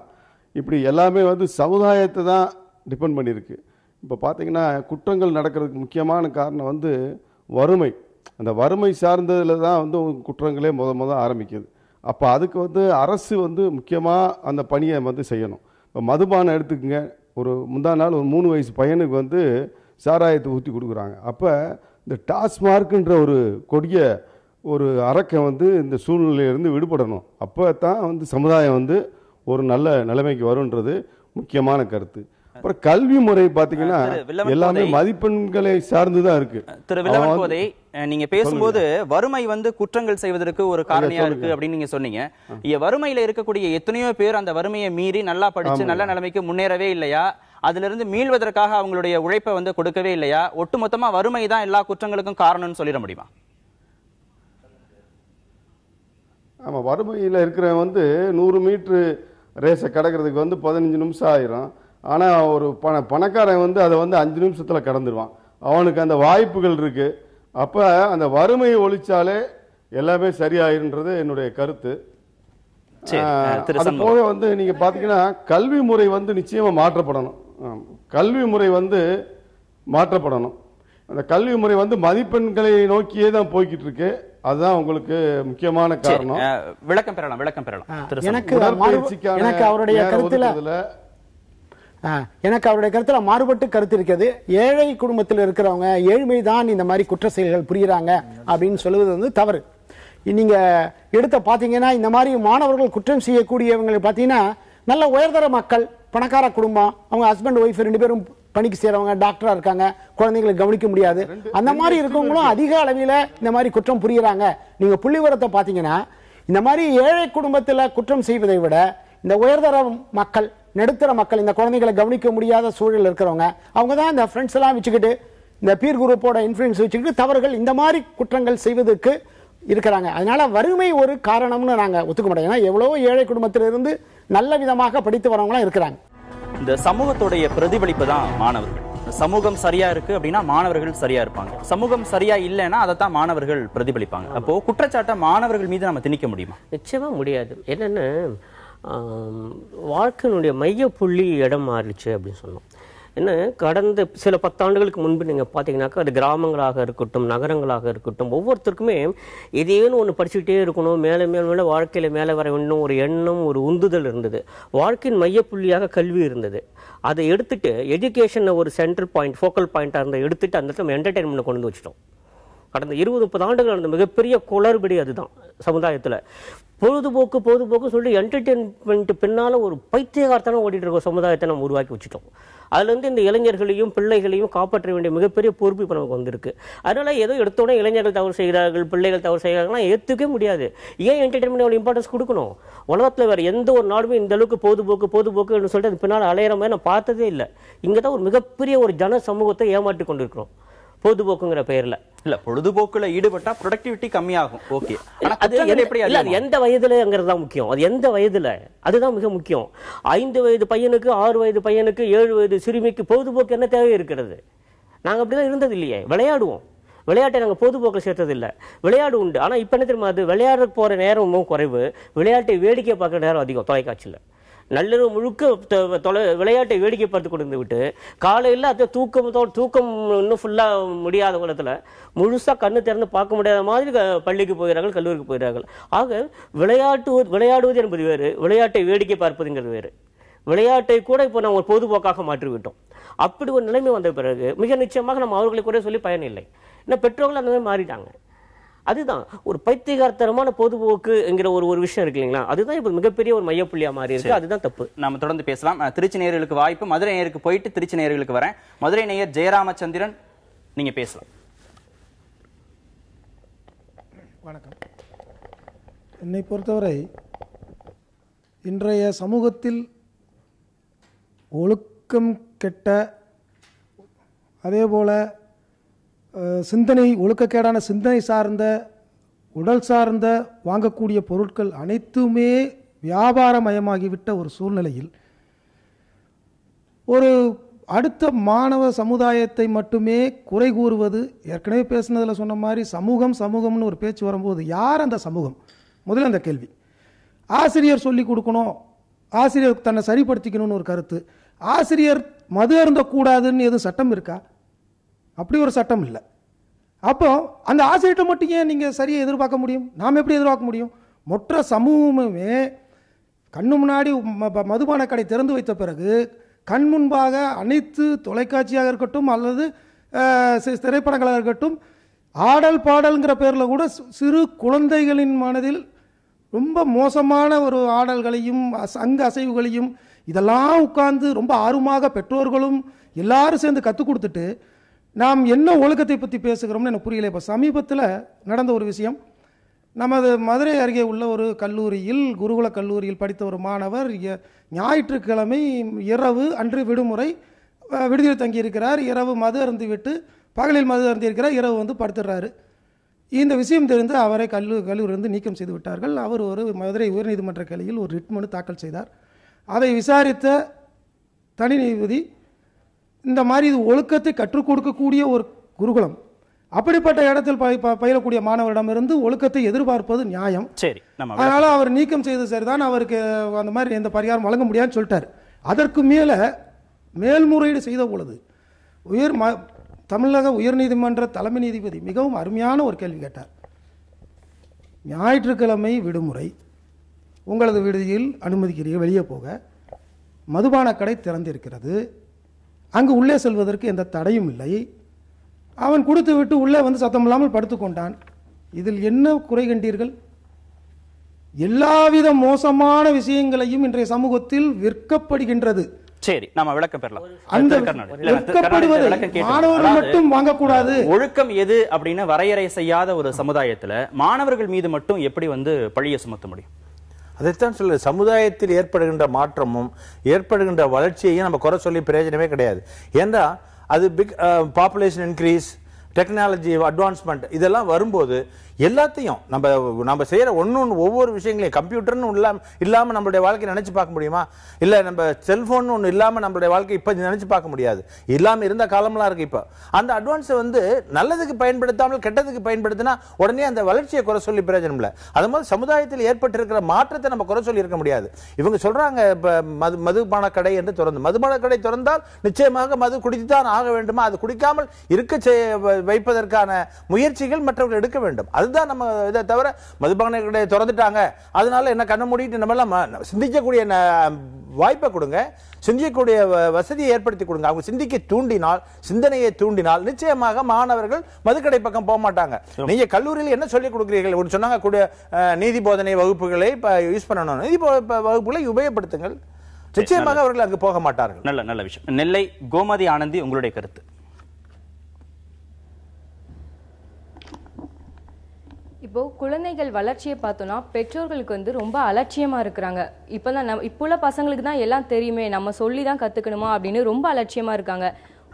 Speaker 8: இப்படி எல்லாமே வந்து சமுதாயத்தை தான் டிபெண்ட் பண்ணியிருக்கு. இப்போ பார்த்தீங்கன்னா குற்றங்கள் நடக்கிறதுக்கு முக்கியமான காரணம் வந்து வறுமை. அந்த வறுமை சார்ந்ததில் தான் வந்து குற்றங்களே முத ஆரம்பிக்குது. அப்போ அதுக்கு வந்து அரசு வந்து முக்கியமாக அந்த பணியை வந்து செய்யணும். இப்போ மதுபானம் எடுத்துக்கங்க, ஒரு முந்தா நாள் ஒரு 3 வயசு பையனுக்கு வந்து சாராயத்தை ஊற்றி கொடுக்குறாங்க. அப்போ இந்த டாஸ்மார்க்குன்ற ஒரு கொடிய ஒரு அரக்கை வந்து இந்த சூழ்நிலையிலிருந்து விடுபடணும். அப்போ தான் வந்து சமுதாயம் வந்து ஒரு நல்ல நிலைமைக்கு வரும்ன்றது முக்கியமான கருத்து. அப்புறம் கல்வி முறை பாத்தீங்கன்னா எல்லாமே மதிப்பெண்களை சார்ந்துதான் இருக்கு.
Speaker 1: திரு வில்லவன் கோதை, நீங்க பேசும்போது வறுமை வந்து குற்றங்கள் செய்வதற்கு ஒரு காரணியா இருக்கு அப்படின்னு நீங்க சொன்னீங்க. வறுமையில இருக்கக்கூடிய எத்தனையோ பேர் அந்த வறுமையை மீறி நல்லா படிச்சு நல்ல நிலைமைக்கு முன்னேறவே இல்லையா? அதுல இருந்து மீள்வதற்காக அவங்களுடைய உழைப்பை வந்து கொடுக்கவே இல்லையா? ஒட்டுமொத்தமா வறுமை தான் எல்லா குற்றங்களுக்கும் காரணம்னு சொல்லிட முடியுமா?
Speaker 8: ஆமாம், வறுமையில் இருக்கிறவன் வந்து 100 மீட்ரு ரேஸை கடக்கிறதுக்கு வந்து 15 நிமிஷம் ஆயிரும். ஆனால் ஒரு பணக்காரன் வந்து அதை வந்து 5 நிமிஷத்தில் கடந்துருவான். அவனுக்கு அந்த வாய்ப்புகள் இருக்கு. அப்போ அந்த வறுமையை ஒழிச்சாலே எல்லாமே சரியாயிருன்றது என்னுடைய கருத்து. அது போக வந்து நீங்க பாத்தீங்கன்னா கல்வி முறை வந்து நிச்சயமா மாற்றப்படணும். கல்வி முறை வந்து மாற்றப்படணும். அந்த கல்வி முறை வந்து மதிப்பெண்களை நோக்கியே தான் போய்கிட்டு இருக்கு. அதுதான் உங்களுக்கு முக்கியமான காரணம்.
Speaker 1: விளக்கம் பெறலாம்.
Speaker 4: எனக்கு அவருடைய கருத்துல மாறுபட்டு கருத்து இருக்கிறது. ஏழை குடும்பத்தில் இருக்கிறவங்க ஏழ்மை தான் இந்த மாதிரி குற்ற செயல்கள் புரியுறாங்க அப்படின்னு சொல்லுவது வந்து தவறு. நீங்க எடுத்த பாத்தீங்கன்னா இந்த மாதிரி மாணவர்கள் குற்றம் செய்யக்கூடியவங்களை பாத்தீங்கன்னா நல்ல உயர்தர மக்கள், பணக்கார குடும்பம், அவங்க ஹஸ்பண்ட் ஒய்ஃப் 2 பேரும் பணிக்கு சேரவங்க, டாக்டரா இருக்காங்க, குழந்தைகளை கவனிக்க முடியாது, அந்த மாதிரி இருக்கவங்களும் அதிக அளவில் இந்த மாதிரி குற்றம் புரியுறாங்க. நீங்க புள்ளிவிவரத்தை பாத்தீங்கன்னா இந்த மாதிரி ஏழை குடும்பத்தில் குற்றம் செய்வதை விட இந்த உயர்தர மக்கள், நடுத்தர மக்கள், இந்த குழந்தைகளை கவனிக்க முடியாத சூழல் இருக்கிறவங்க, அவங்க தான் இந்த ஃப்ரெண்ட்ஸ் எல்லாம் வச்சுக்கிட்டு இந்த பீர் குரூப்போட இன்ஃபுளுன்ஸ் வச்சுக்கிட்டு தவறுகள் இந்த மாதிரி குற்றங்கள் செய்வதற்கு இருக்கிறாங்க. அதனால வறுமை ஒரு காரணம்னு நாங்க ஒத்துக்க மாட்டோம். ஏன்னா எவ்வளவோ ஏழை குடும்பத்திலிருந்து நல்ல விதமாக படித்து வரவங்களாம் இருக்கிறாங்க.
Speaker 1: இந்த சமூகத்துடைய பிரதிபலிப்பு தான் மாணவர்கள். சமூகம் சரியா இருக்கு அப்படின்னா மாணவர்கள் சரியா இருப்பாங்க. சமூகம் சரியா இல்லைன்னா அதைத்தான் மாணவர்கள் பிரதிபலிப்பாங்க. அப்போ குற்றச்சாட்டை மாணவர்கள் மீது நம்ம திணிக்க முடியுமா?
Speaker 3: நிச்சயமா முடியாது. என்னன்னா வாழ்க்கையினுடைய மைய புள்ளி இடம் மாறிடுச்சு அப்படின்னு சொன்னோம். என்ன, கடந்த சில 10 ஆண்டுகளுக்கு முன்பு நீங்கள் பார்த்தீங்கன்னாக்கா அது கிராமங்களாக இருக்கட்டும், நகரங்களாக இருக்கட்டும், ஒவ்வொருத்தருக்குமே ஏதேனும் ஒன்று படிச்சுக்கிட்டே இருக்கணும், மேலே மேலே வாழ்க்கையில் மேலே வர வேண்டும் ஒரு எண்ணம், ஒரு உந்துதல் இருந்தது. வாழ்க்கையின் மையப்புள்ளியாக கல்வி இருந்தது. அதை எடுத்துட்டு எஜுகேஷனை ஒரு சென்ட்ரல் பாயிண்ட், ஃபோக்கல் பாயிண்டாக இருந்த எடுத்துட்டு அந்த இடத்துல என்டர்டெயின்மெண்ட்டை கொண்டு வந்து வச்சிட்டோம். கடந்த 20-30 ஆண்டுகள் அந்த மிகப்பெரிய குளறுபடி அதுதான் சமுதாயத்தில். பொழுதுபோக்கு சொல்லி என்டர்டெயின்மெண்ட் பின்னால் ஒரு பைத்தியகாரத்தனம் ஓடிட்டு இருக்க சமுதாயத்தை நம்ம உருவாக்கி வச்சுட்டோம். அதுலேருந்து இந்த இளைஞர்களையும் பிள்ளைகளையும் காப்பாற்ற வேண்டிய மிகப்பெரிய பொறுப்பு இப்போ நமக்கு வந்திருக்கு. அதனால ஏதோ எடுத்தோடனே இளைஞர்கள் தவறு செய்கிறார்கள், பிள்ளைகள் தவறு செய்கிறாங்கன்னா ஏற்றுக்கவே முடியாது. ஏன் என்டர்டெயின்மெண்ட் அவ்வளோ இம்பார்ட்டன்ஸ் கொடுக்கணும்? உலகத்தில் வேறு எந்த ஒரு நாடுமே இந்த அளவுக்கு பொழுதுபோக்குன்னு சொல்லிட்டு அது பின்னால் அலையிற மாதிரி நான் பார்த்ததே இல்லை. இங்கே தான் ஒரு மிகப்பெரிய ஒரு ஜன சமூகத்தை ஏமாற்றி கொண்டிருக்கிறோம் பொழுதுபோக்குங்கிற பெயர்ல.
Speaker 1: இல்ல, பொழுதுபோக்குல ஈடுபட்டா ப்ரொடக்டிவிட்டி கம்மியாகும். ஓகே,
Speaker 3: அது எந்த வயதுலங்கிறது தான் முக்கியம். அது எந்த வயதுல, அதுதான் மிக முக்கியம். 5 வயது பையனுக்கு, 6 வயது பையனுக்கு, 7 வயது சிறுமிக்கு பொழுதுபோக்கு என்ன தேவை இருக்கிறது? நாங்க அப்படிதான் இருந்தது இல்லையே. விளையாடுவோம், விளையாட்டை நாங்கள் பொழுதுபோக்கில் சேர்த்தது இல்லை. விளையாடு உண்டு. ஆனால் இப்போ என்ன தெரியுமா, அது விளையாட போகிற நேரமும் குறைவு, விளையாட்டை வேடிக்கை பார்க்குற நேரம் அதிகம். தொலைக்காட்சியில் நள்ளிரவு முழுக்க விளையாட்டை வேடிக்கை பார்த்து கொண்டு விட்டு காலையில் அது தூக்கம் இன்னும் ஃபுல்லாக முடியாத குளத்தில் முழுசாக கண்ணு திறந்து பார்க்க முடியாத மாதிரி பள்ளிக்கு போகிறார்கள், கல்லூரிக்கு போகிறார்கள். ஆக விளையாடுவது என்பது வேறு, விளையாட்டை வேடிக்கை பார்ப்பதுங்கிறது வேறு. விளையாட்டை கூட இப்போ நம்ம ஒரு பொதுபோக்காக மாற்றிவிட்டோம். அப்படி ஒரு நிலைமை வந்த பிறகு மிக நிச்சயமாக நம்ம அவர்களை கூட சொல்லி பயனில்லை. ஏன்னா பெற்றோர்கள் அந்த மாதிரி மாறிட்டாங்க. அதுதான் ஒரு பைத்தியகாரத்தனமான பொதுபோக்கு என்கிற ஒரு விஷயம் இருக்கு இல்லைங்களா, அதுதான் இப்போ மிகப்பெரிய ஒரு மையப்புள்ளியா மாறி இருக்கு. அதுதான் தப்பு. நம்ம தொடர்ந்து பேசலாம். திருச்சி நேயர்களுக்கு வாய்ப்பு. மதுரை நேயருக்கு போயிட்டு திருச்சி நேயர்களுக்கு வரேன். மதுரை நேயர் ஜெயராமச்சந்திரன், நீங்க பேசலாம்.
Speaker 9: வணக்கம். என்னை பொறுத்தவரை இன்றைய சமூகத்தில் ஒழுக்கம் கெட்ட, அதே போல ஒழுக்கக்கேடான சிந்தனை சார்ந்த, உடல் சார்ந்த வாங்கக்கூடிய பொருட்கள் அனைத்துமே வியாபாரமயமாகிவிட்ட ஒரு சூழ்நிலையில் ஒரு அடுத்த மாணவ சமுதாயத்தை மட்டுமே குறை கூறுவது, ஏற்கனவே பேசுனதில் சொன்ன மாதிரி சமூகம்னு ஒரு பேச்சு வரும்போது யார் அந்த சமூகம்? முதல்ல அந்த கேள்வி. ஆசிரியர் சொல்லி கொடுக்கணும், ஆசிரியர் தன்னை சரிப்படுத்திக்கணும்னு ஒரு கருத்து. ஆசிரியர் மது அருந்தக்கூடாதுன்னு எதுவும் சட்டம் இருக்கா? அப்படி ஒரு சட்டம் இல்லை. அப்போ அந்த ஆசிரியர்கிட்ட மட்டும் ஏன் நீங்கள் சரியாக எதிர்பார்க்க முடியும்? நாம் எப்படி எதிர்பார்க்க முடியும்? மொத்த சமூகமே கண்ணு முன்னாடி மதுபான கடை திறந்து வைத்த பிறகு கண் முன்பாக அனைத்து தொலைக்காட்சியாக இருக்கட்டும் அல்லது திரைப்படங்களாக இருக்கட்டும், ஆடல் பாடல்ங்கிற பேரில் கூட சிறு குழந்தைகளின் மனதில் ரொம்ப மோசமான ஒரு ஆடல்களையும் அங்க அசைவுகளையும் இதெல்லாம் உட்கார்ந்து ரொம்ப ஆர்வமாக பெற்றோர்களும் எல்லாரும் சேர்ந்து கற்றுக் கொடுத்துட்டு நாம் என்ன ஒழுக்கத்தை பற்றி பேசுகிறோம்னு எனக்கு புரியல. இப்போ சமீபத்தில் நடந்த ஒரு விஷயம், நமது மதுரை அருகே உள்ள ஒரு கல்லூரியில், குருகுல கல்லூரியில் படித்த ஒரு மாணவர் ஞாயிற்றுக்கிழமை இரவு, அன்று விடுமுறை, விடுதியில் தங்கியிருக்கிறார். இரவு மது அருந்திவிட்டு, பகலில் மது அருந்தியிருக்கிறார், இரவு வந்து படுத்துடுறாரு. இந்த விஷயம் தெரிந்து அவரை கல்லூரியிலிருந்து நீக்கம் செய்து விட்டார்கள். அவர் ஒரு மதுரை உயர்நீதிமன்ற கிளையில் ஒரு ரிட் மனு தாக்கல் செய்தார். அதை விசாரித்த தனி நீதிபதி, இந்த மாதிரி இது ஒழுக்கத்தை கற்றுக் கொடுக்கக்கூடிய ஒரு குருகுலம், அப்படிப்பட்ட இடத்தில் பயிலக்கூடிய மாணவரிடமிருந்து ஒழுக்கத்தை எதிர்பார்ப்பது நியாயம்.
Speaker 1: சரி,
Speaker 9: அதனால அவர் நீக்கம் செய்து சரிதான், அவருக்கு அந்த மாதிரி எந்த பரிகாரம் வழங்க முடியாதுன்னு சொல்லிட்டார். அதற்கு மேல்முறையீடு செய்த பொழுது தமிழக உயர்நீதிமன்ற தலைமை நீதிபதி மிகவும் அருமையான ஒரு கேள்வி கேட்டார். ஞாயிற்றுக்கிழமை விடுமுறை, உங்களது விடுதியில் அனுமதிக்கிறீர்கள் வெளியே போக, மதுபான கடை திறந்திருக்கிறது, அங்கு உள்ளே செல்வதற்கு எந்த தடையும் இல்லை, அவன் கொடுத்து விட்டு உள்ளே வந்து சத்தம் இல்லாமல் படுத்துக்கொண்டான், இதில் என்ன குறை கண்டீர்கள்? எல்லாவித மோசமான விஷயங்களையும் இன்றைய சமூகத்தில் விற்கப்படுகின்றது.
Speaker 1: சரி, நாம விளக்கம் பெறலாம்.
Speaker 9: அந்த விற்கப்படுவது மாணவர்கள் மட்டும் வாங்கக்கூடாது.
Speaker 1: ஒழுக்கம் எது அப்படின்னு வரையறை செய்யாத ஒரு சமுதாயத்துல மாணவர்கள் மீது மட்டும் எப்படி வந்து பழிய சுமத்த முடியும்?
Speaker 2: அதைத்தான் சொல்ல, சமுதாயத்தில் ஏற்படுகின்ற மாற்றமும் ஏற்படுகின்ற வளர்ச்சியையும் நம்ம குறை சொல்லி பிரயோஜனமே கிடையாது. ஏன்னா அது big population increase, technology advancement இதெல்லாம் வரும்போது எல்லாத்தையும் நம்ம செய்யற ஒவ்வொரு விஷயங்களையும் கம்ப்யூட்டர்னு இல்லாம நம்மளுடைய வாழ்க்கையை நினைச்சு பார்க்க முடியுமா? இல்ல நம்ம செல்போன் ஒன்று இல்லாம நம்மளுடைய வாழ்க்கை இப்ப நினைச்சு பார்க்க முடியாது. இல்லாம இருந்த காலம்லாம் இருக்கு. இப்ப அந்த அட்வான்ஸ் வந்து நல்லதுக்கு பயன்படுத்தாமல் கெட்டதுக்கு பயன்படுத்தினா உடனே அந்த வளர்ச்சியை குறை சொல்லி பிரயோஜனம் இல்லை. அது மாதிரி சமுதாயத்தில் ஏற்பட்டிருக்கிற மாற்றத்தை நம்ம குறை சொல்லி இருக்க முடியாது. இவங்க சொல்றாங்க இப்ப மதுபான கடை என்று திறந்து, மதுபான கடை திறந்தால் நிச்சயமாக மது குடித்துதான் ஆக வேண்டுமா? அது குடிக்காமல் இருக்க வைப்பதற்கான முயற்சிகள் மற்றவர்கள் எடுக்க வேண்டும். அதுதான் நம்ம இதை தவிர மதுபான கடையை திறந்துட்டாங்க அதனால என்ன கண்ண மூடிட்டு நம்ம எல்லாம் சிந்திக்கக்கூடிய வாய்ப்பை கொடுங்க, சிந்திக்கக்கூடிய வசதியை ஏற்படுத்தி கொடுங்க. அவங்க சிந்தனையை தூண்டினால் நிச்சயமாக மாணவர்கள் மதுக்கடை பக்கம் போக மாட்டாங்க. நீங்க கல்லூரியில் என்ன சொல்லிக் கொடுக்கிறீர்கள்? ஒரு சொன்னாங்க கூட நீதி போதனை வகுப்புகளை யூஸ் பண்ணணும், நீதி வகுப்புகளை உபயோகப்படுத்துங்கள், நிச்சயமாக அவர்கள் அங்கு போக மாட்டார்கள்.
Speaker 1: நல்ல விஷயம். நெல்லை கோமதி ஆனந்தி, உங்களுடைய கருத்து?
Speaker 10: இப்போ குழந்தைகள் வளர்ச்சியை பார்த்தோம்னா பெற்றோர்களுக்கு வந்து ரொம்ப அலட்சியமா இருக்கிறாங்க. இப்பதான் இப்போ உள்ள பசங்களுக்கு தான் எல்லாம் தெரியுமே, நம்ம சொல்லி தான் கத்துக்கணுமா அப்படின்னு ரொம்ப அலட்சியமா இருக்காங்க.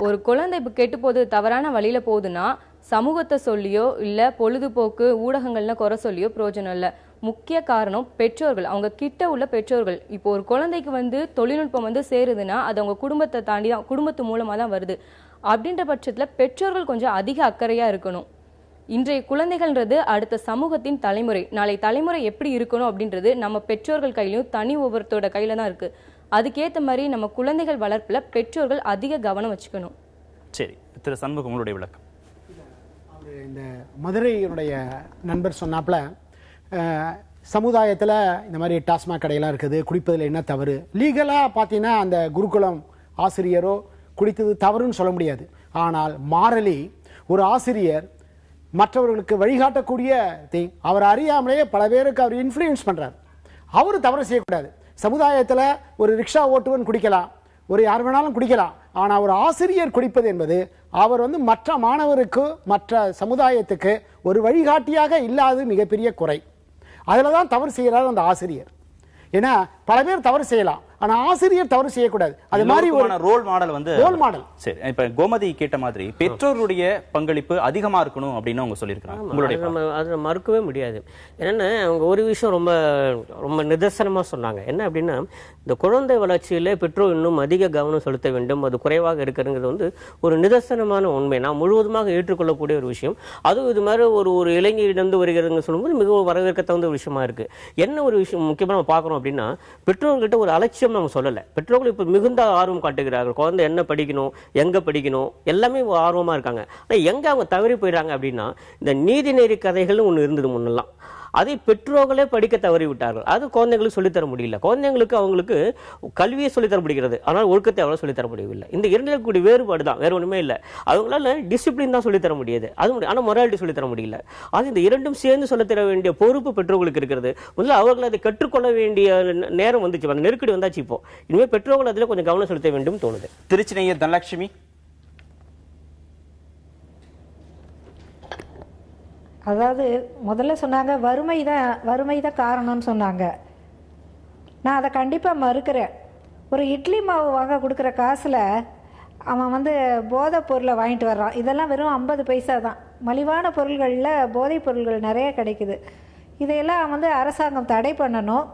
Speaker 10: ஒரு குழந்தை இப்போ கெட்டு போகுது, தவறான வழியில போகுதுன்னா சமூகத்தை சொல்லியோ இல்ல பொழுதுபோக்கு ஊடகங்கள்ல குறை சொல்லியோ பிரயோஜனம் இல்லை. முக்கிய காரணம் பெற்றோர்கள், அவங்க கிட்ட உள்ள பெற்றோர்கள். இப்போ ஒரு குழந்தைக்கு வந்து தொழில்நுட்பம் வந்து சேருதுன்னா அது அவங்க குடும்பத்தை தாண்டி தான், குடும்பத்து மூலமா தான் வருது. அப்படின்ற பட்சத்துல பெற்றோர்கள் கொஞ்சம் அதிக அக்கறையா இருக்கணும். இன்றைய குழந்தைகள்ன்றது அடுத்த சமூகத்தின் தலைமுறை. நாளை தலைமுறை எப்படி இருக்கணும் அப்படின்றது நம்ம பெற்றோர்கள் கையிலையும் தனி ஒவ்வொருத்தோட கையில தான் இருக்கு. அதுக்கேற்ற மாதிரி நம்ம குழந்தைகள் வளர்ப்புல பெற்றோர்கள் அதிக கவனம் வச்சுக்கணும்.
Speaker 1: சரி, திரு சண்முகம், உங்களுடைய விளக்கம்?
Speaker 4: இந்த மதுரையினுடைய நண்பர் சொன்னாப்ல சமுதாயத்தில் இந்த மாதிரி டாஸ்மாக் கடையெல்லாம் இருக்குது, குடிப்பதில் என்ன தவறு? லீகலாக பார்த்தீங்கன்னா அந்த குருகுலம் ஆசிரியரோ குடித்தது தவறுன்னு சொல்ல முடியாது. ஆனால் மாரலி ஒரு ஆசிரியர் மற்றவர்களுக்கு வழிகாட்டக்கூடிய அவர் அறியாமலேயே பல பேருக்கு அவர் இன்ஃப்ளூயன்ஸ் பண்றார். அவரு தவறு செய்யக்கூடாது. சமுதாயத்தில் ஒரு ரிக்ஷா ஓட்டுவன் குடிக்கலாம், ஒரு யார் வேணாலும் குடிக்கலாம். ஆனால் ஒரு ஆசிரியர் குடிப்பது என்பது அவர் வந்து மற்ற மாணவருக்கு மற்ற சமுதாயத்துக்கு ஒரு வழிகாட்டியாக இல்லாத மிகப்பெரிய குறை. அதில் தான் தவறு செய்கிறார் அந்த ஆசிரியர். ஏன்னா பல பேர் தவறு செய்யலாம், ஆனா ஆசிரியர் தவறு செய்யக்கூடாது. அது மாதிரி ஒரு
Speaker 1: ரோல் மாடல் வந்து
Speaker 4: ரோல் மாடல்.
Speaker 1: சரி, இப்ப கோமதி கேட்ட மாதிரி பெற்றோருடைய பங்களிப்பு அதிகமா இருக்கணும் அப்படின்னு அவங்க சொல்லியிருக்காங்க. உங்களுடைய
Speaker 3: அதை மறுக்கவே முடியாது. ஏன்னா அவங்க ஒரு விஷயம் ரொம்ப ரொம்ப நிதர்சனமா சொன்னாங்க. என்ன அப்படின்னா, இந்த குழந்தை வளர்ச்சியில பெற்றோர் இன்னும் அதிக கவனம் செலுத்த வேண்டும், அது குறைவாக இருக்கிறது வந்து ஒரு நிதர்சனமான உண்மை, நான் முழுவதுமாக ஏற்றுக்கொள்ளக்கூடிய ஒரு விஷயம். அதுவும் இது மாதிரி ஒரு இளைஞரிடம் வருகிறதுன்னு சொல்லும்போது மிகவும் வரவேற்க தகுந்த ஒரு விஷயமா இருக்கு. என்ன ஒரு விஷயம் முக்கியமா நம்ம பார்க்கணும் அப்படின்னா, பெற்றோர்கிட்ட ஒரு அலட்சியம் நம்ம சொல்லலை. பெற்றோர்கள் இப்போ மிகுந்த ஆர்வம் காட்டுகிறார்கள். குழந்தை என்ன படிக்கணும், எங்க படிக்கணும், எல்லாமே ஆர்வமா இருக்காங்க. ஆனால் எங்க அவங்க தவறி போயிடுறாங்க அப்படின்னா, இந்த நீதிநெறி கதைகள்னு ஒன்று இருந்தது முன்னெல்லாம், அதை பெற்றோர்களே படிக்க தவறி விட்டார்கள். அது குழந்தைங்களுக்கு சொல்லித்தர முடியல. குழந்தைங்களுக்கு அவங்களுக்கு கல்வியை சொல்லித்தர முடிகிறது, ஆனால் ஒழுக்கத்தை அவ்வளோ சொல்லித்தர முடியவில்லை. இந்த இரண்டில் கூடிய வேறுபாடு தான், வேற ஒன்றுமே இல்லை. அவங்களால டிசிப்ளின் தான் சொல்லித்தர முடியாது, அது ஆனால் மொராலிட்டி சொல்லித்தர முடியல. அது இந்த இரண்டும் சேர்ந்து சொல்லித்தர வேண்டிய பொறுப்பு பெற்றோர்களுக்கு இருக்கிறது. முதல்ல அவர்கள் அதை கற்றுக்கொள்ள வேண்டிய நேரம் வந்துச்சு, அந்த நெருக்கடி வந்தாச்சு. இப்போ இனிமேல் பெற்றோர்கள் அதில் கொஞ்சம் கவனம் செலுத்த வேண்டும் தோணுது.
Speaker 1: திருச்சி நேயர் தனலட்சுமி.
Speaker 7: அதாவது முதல்ல சொன்னாங்க வறுமை தான் காரணம்னு சொன்னாங்க. நான் அதை கண்டிப்பாக மறுக்கிறேன். ஒரு இட்லி மாவு வாங்க கொடுக்குற காசில் அவன் வந்து போதைப் பொருளை வாங்கிட்டு வர்றான். இதெல்லாம் வெறும் 50 பைசா தான். மலிவான பொருள்களில் போதைப் பொருள்கள் நிறைய கிடைக்குது. இதையெல்லாம் வந்து அரசாங்கம் தடை பண்ணணும்.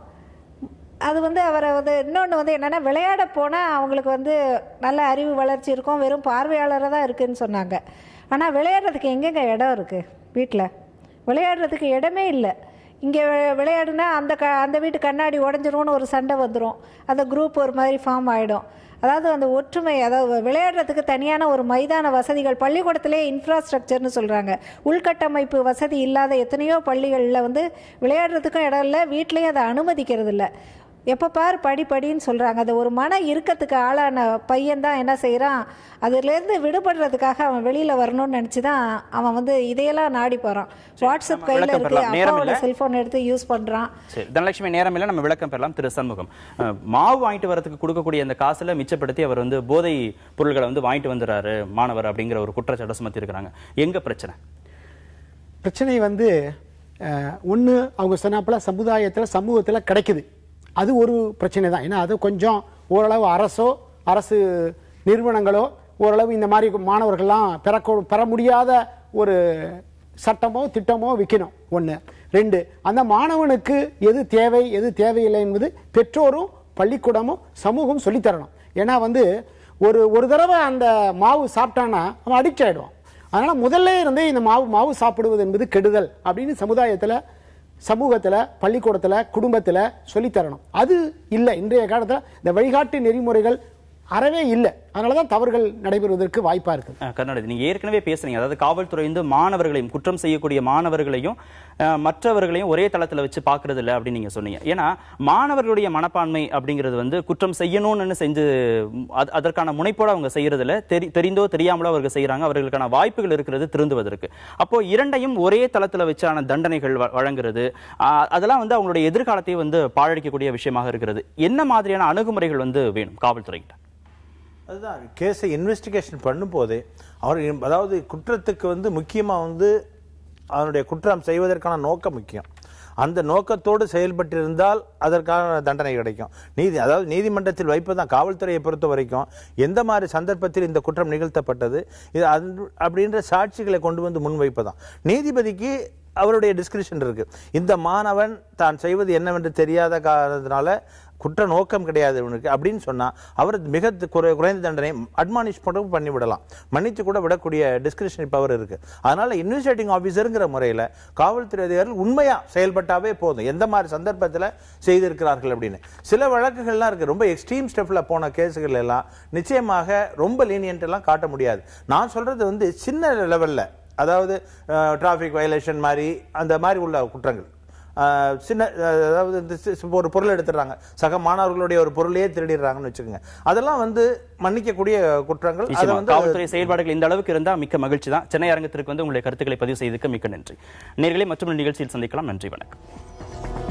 Speaker 7: அது வந்து அவரை வந்து இன்னொன்று வந்து என்னென்னா, விளையாட போனால் அவங்களுக்கு வந்து நல்ல அறிவு வளர்ச்சி இருக்கும், வெறும் பார்வையாளராக தான் இருக்குதுன்னு சொன்னாங்க. ஆனால் விளையாடுறதுக்கு எங்கெங்க இடம் இருக்குது? வீட்டில் விளையாடுறதுக்கு இடமே இல்லை. இங்கே விளையாடுனா அந்த வீட்டு கண்ணாடி உடஞ்சிரும்னு ஒரு சண்டை வந்துடும். அந்த குரூப் ஒரு மாதிரி ஃபார்ம் ஆகிடும். அதாவது அந்த ஒற்றுமை, அதாவது விளையாடுறதுக்கு தனியான ஒரு மைதான வசதிகள், பள்ளிக்கூடத்திலே இன்ஃப்ராஸ்ட்ரக்சர்னு சொல்கிறாங்க, உள்கட்டமைப்பு வசதி இல்லாத எத்தனையோ பள்ளிகளில் வந்து விளையாடுறதுக்கும் இடம் இல்லை, வீட்லேயும் அதை அனுமதிக்கிறது இல்லை. எப்போ பார் படின்னு சொல்கிறாங்க. அது ஒரு மன இறுக்கத்துக்கு ஆளான பையன்தான் என்ன செய்கிறான், அதுலேருந்து விடுபடுறதுக்காக அவன் வெளியில் வரணும்னு நினச்சி தான் அவன் வந்து இதையெல்லாம் நாடி போகிறான். வாட்ஸ்அப் கையில் இருக்குது, அப்பாவோட செல்ஃபோன் எடுத்து யூஸ் பண்ணுறான்.
Speaker 1: சரி தனலட்சுமி, நேரம் இல்லை, நம்ம விளக்கம் பெறலாம். திரு சண்முகம், மாவு வாங்கிட்டு வரதுக்கு கொடுக்கக்கூடிய அந்த காசில் மிச்சப்படுத்தி அவர் வந்து போதை பொருள்களை வந்து வாங்கிட்டு வந்துடுறாரு மாணவர் அப்படிங்கிற ஒரு குற்றச்சாட்டை சுமத்தி இருக்கிறாங்க. எங்கே பிரச்சனை
Speaker 4: வந்து ஒன்று அவங்க சொன்னாப்புல சமூகத்தில் கிடைக்குது, அது ஒரு பிரச்சனை தான். ஏன்னா அது கொஞ்சம் ஓரளவு அரசு நிறுவனங்களோ ஓரளவு இந்த மாதிரி மாணவர்கள்லாம் பெற முடியாத ஒரு சட்டமோ திட்டமோ விற்கணும். 1. 2, அந்த மாணவனுக்கு எது தேவை எது தேவையில்லை என்பது பெற்றோரும் பள்ளிக்கூடமும் சமூகம் சொல்லித்தரணும். ஏன்னா வந்து ஒரு தடவை அந்த மாவு சாப்பிட்டானா அவன் அடிக்ட் ஆகிடுவான். அதனால் முதல்ல இருந்தே இந்த மாவு சாப்பிடுவது என்பது கெடுதல் அப்படின்னு சமூகத்தில் பள்ளிக்கூடத்தில் குடும்பத்தில் சொல்லித்தரணும். அது இல்லை. இன்றைய காலத்தில் இந்த வழிகாட்டு நெறிமுறைகள் அறவே இல்லை. அதனால தான் தவறுகள் நடைபெறுவதற்கு வாய்ப்பா இருக்கு.
Speaker 1: கருணாநிதி, நீங்க ஏற்கனவே பேசுறீங்க, அதாவது காவல்துறை வந்து மாணவர்களையும் குற்றம் செய்யக்கூடிய மாணவர்களையும் மற்றவர்களையும் ஒரே தளத்தில் வச்சு பாக்குறது இல்லை அப்படின்னு நீங்க சொன்னீங்க. ஏன்னா மாணவர்களுடைய மனப்பான்மை அப்படிங்கிறது வந்து குற்றம் செய்யணும்னு செஞ்சு அதற்கான முனைப்போட அவங்க செய்யறது இல்லை, தெரிந்தோ தெரியாமலோ அவர்கள் செய்யறாங்க. அவர்களுக்கான வாய்ப்புகள் இருக்கிறது திருந்துவதற்கு. அப்போ இரண்டையும் ஒரே தளத்தில் வச்சான தண்டனைகள் வழங்குறது, அதெல்லாம் வந்து அவங்களுடைய எதிர்காலத்தை வந்து பாழடிக்கக்கூடிய விஷயமாக இருக்கிறது. என்ன மாதிரியான அணுகுமுறைகள் வந்து வேணும் காவல்துறைகிட்ட?
Speaker 2: அதுதான் கேஸை இன்வெஸ்டிகேஷன் பண்ணும்போதே அவர், அதாவது குற்றத்துக்கு வந்து முக்கியமாக வந்து அவனுடைய குற்றம் செய்வதற்கான நோக்கம் முக்கியம். அந்த நோக்கத்தோடு செயல்பட்டிருந்தால் அதற்கான தண்டனை கிடைக்கும். அதாவது நீதிமன்றத்தில் வைப்பதான் காவல்துறையை பொறுத்த வரைக்கும் எந்த மாதிரி சந்தர்ப்பத்தில் இந்த குற்றம் நிகழ்த்தப்பட்டது இது அப்படின்ற சாட்சிகளை கொண்டு வந்து முன்வைப்பதான். நீதிபதிக்கு அவருடைய டிஸ்கிரிப்ஷன் இருக்கு. இந்த மாணவன் தான் செய்வது என்னவென்று தெரியாத காரணத்தினால குற்ற நோக்கம் கிடையாது அப்படின்னு சொன்னா அவர் மிக குறைந்த தண்டனை அட்மானிஷ் பண்ணி விடலாம், மன்னித்து கூட விடக்கூடிய டிஸ்கிரிப்ஷன் பவர் இருக்கு. அதனால இன்வெஸ்டிகேட்டிங் ஆபீசருங்கிற முறையில் காவல்துறை அதிகாரிகள் உண்மையா செயல்பட்டாவே போதும், எந்த மாதிரி சந்தர்ப்பத்தில் செய்திருக்கிறார்கள் அப்படின்னு. சில வழக்குகள்லாம் இருக்கு, ரொம்ப எக்ஸ்ட்ரீம் ஸ்டெப்ல போன கேஸுகள் எல்லாம் நிச்சயமாக ரொம்ப லீனியன்ட் எல்லாம் காட்ட முடியாது. நான் சொல்றது வந்து சின்ன லெவல்ல, அதாவது டிராஃபிக் வயலேஷன் மாதிரி அந்த மாதிரி உள்ள குற்றங்கள், சின்ன, அதாவது ஒரு பொருள் எடுத்துடுறாங்க, சக மாணவர்களுடைய ஒரு பொருளையே திருடிடுறாங்கன்னு வச்சுக்கோங்க, அதெல்லாம் வந்து மன்னிக்கக்கூடிய குற்றங்கள்.
Speaker 1: காவல்துறை செயல்பாடுகள் இந்த அளவுக்கு இருந்தா மிக்க மகிழ்ச்சி தான். சென்னை அரங்கத்திற்கு வந்து உங்களுடைய கருத்துக்களை பதிவு செய்ததுக்கு மிக்க நன்றி. நேயர்களே, மற்றொரு நிகழ்ச்சியில் சந்திக்கலாம். நன்றி, வணக்கம்.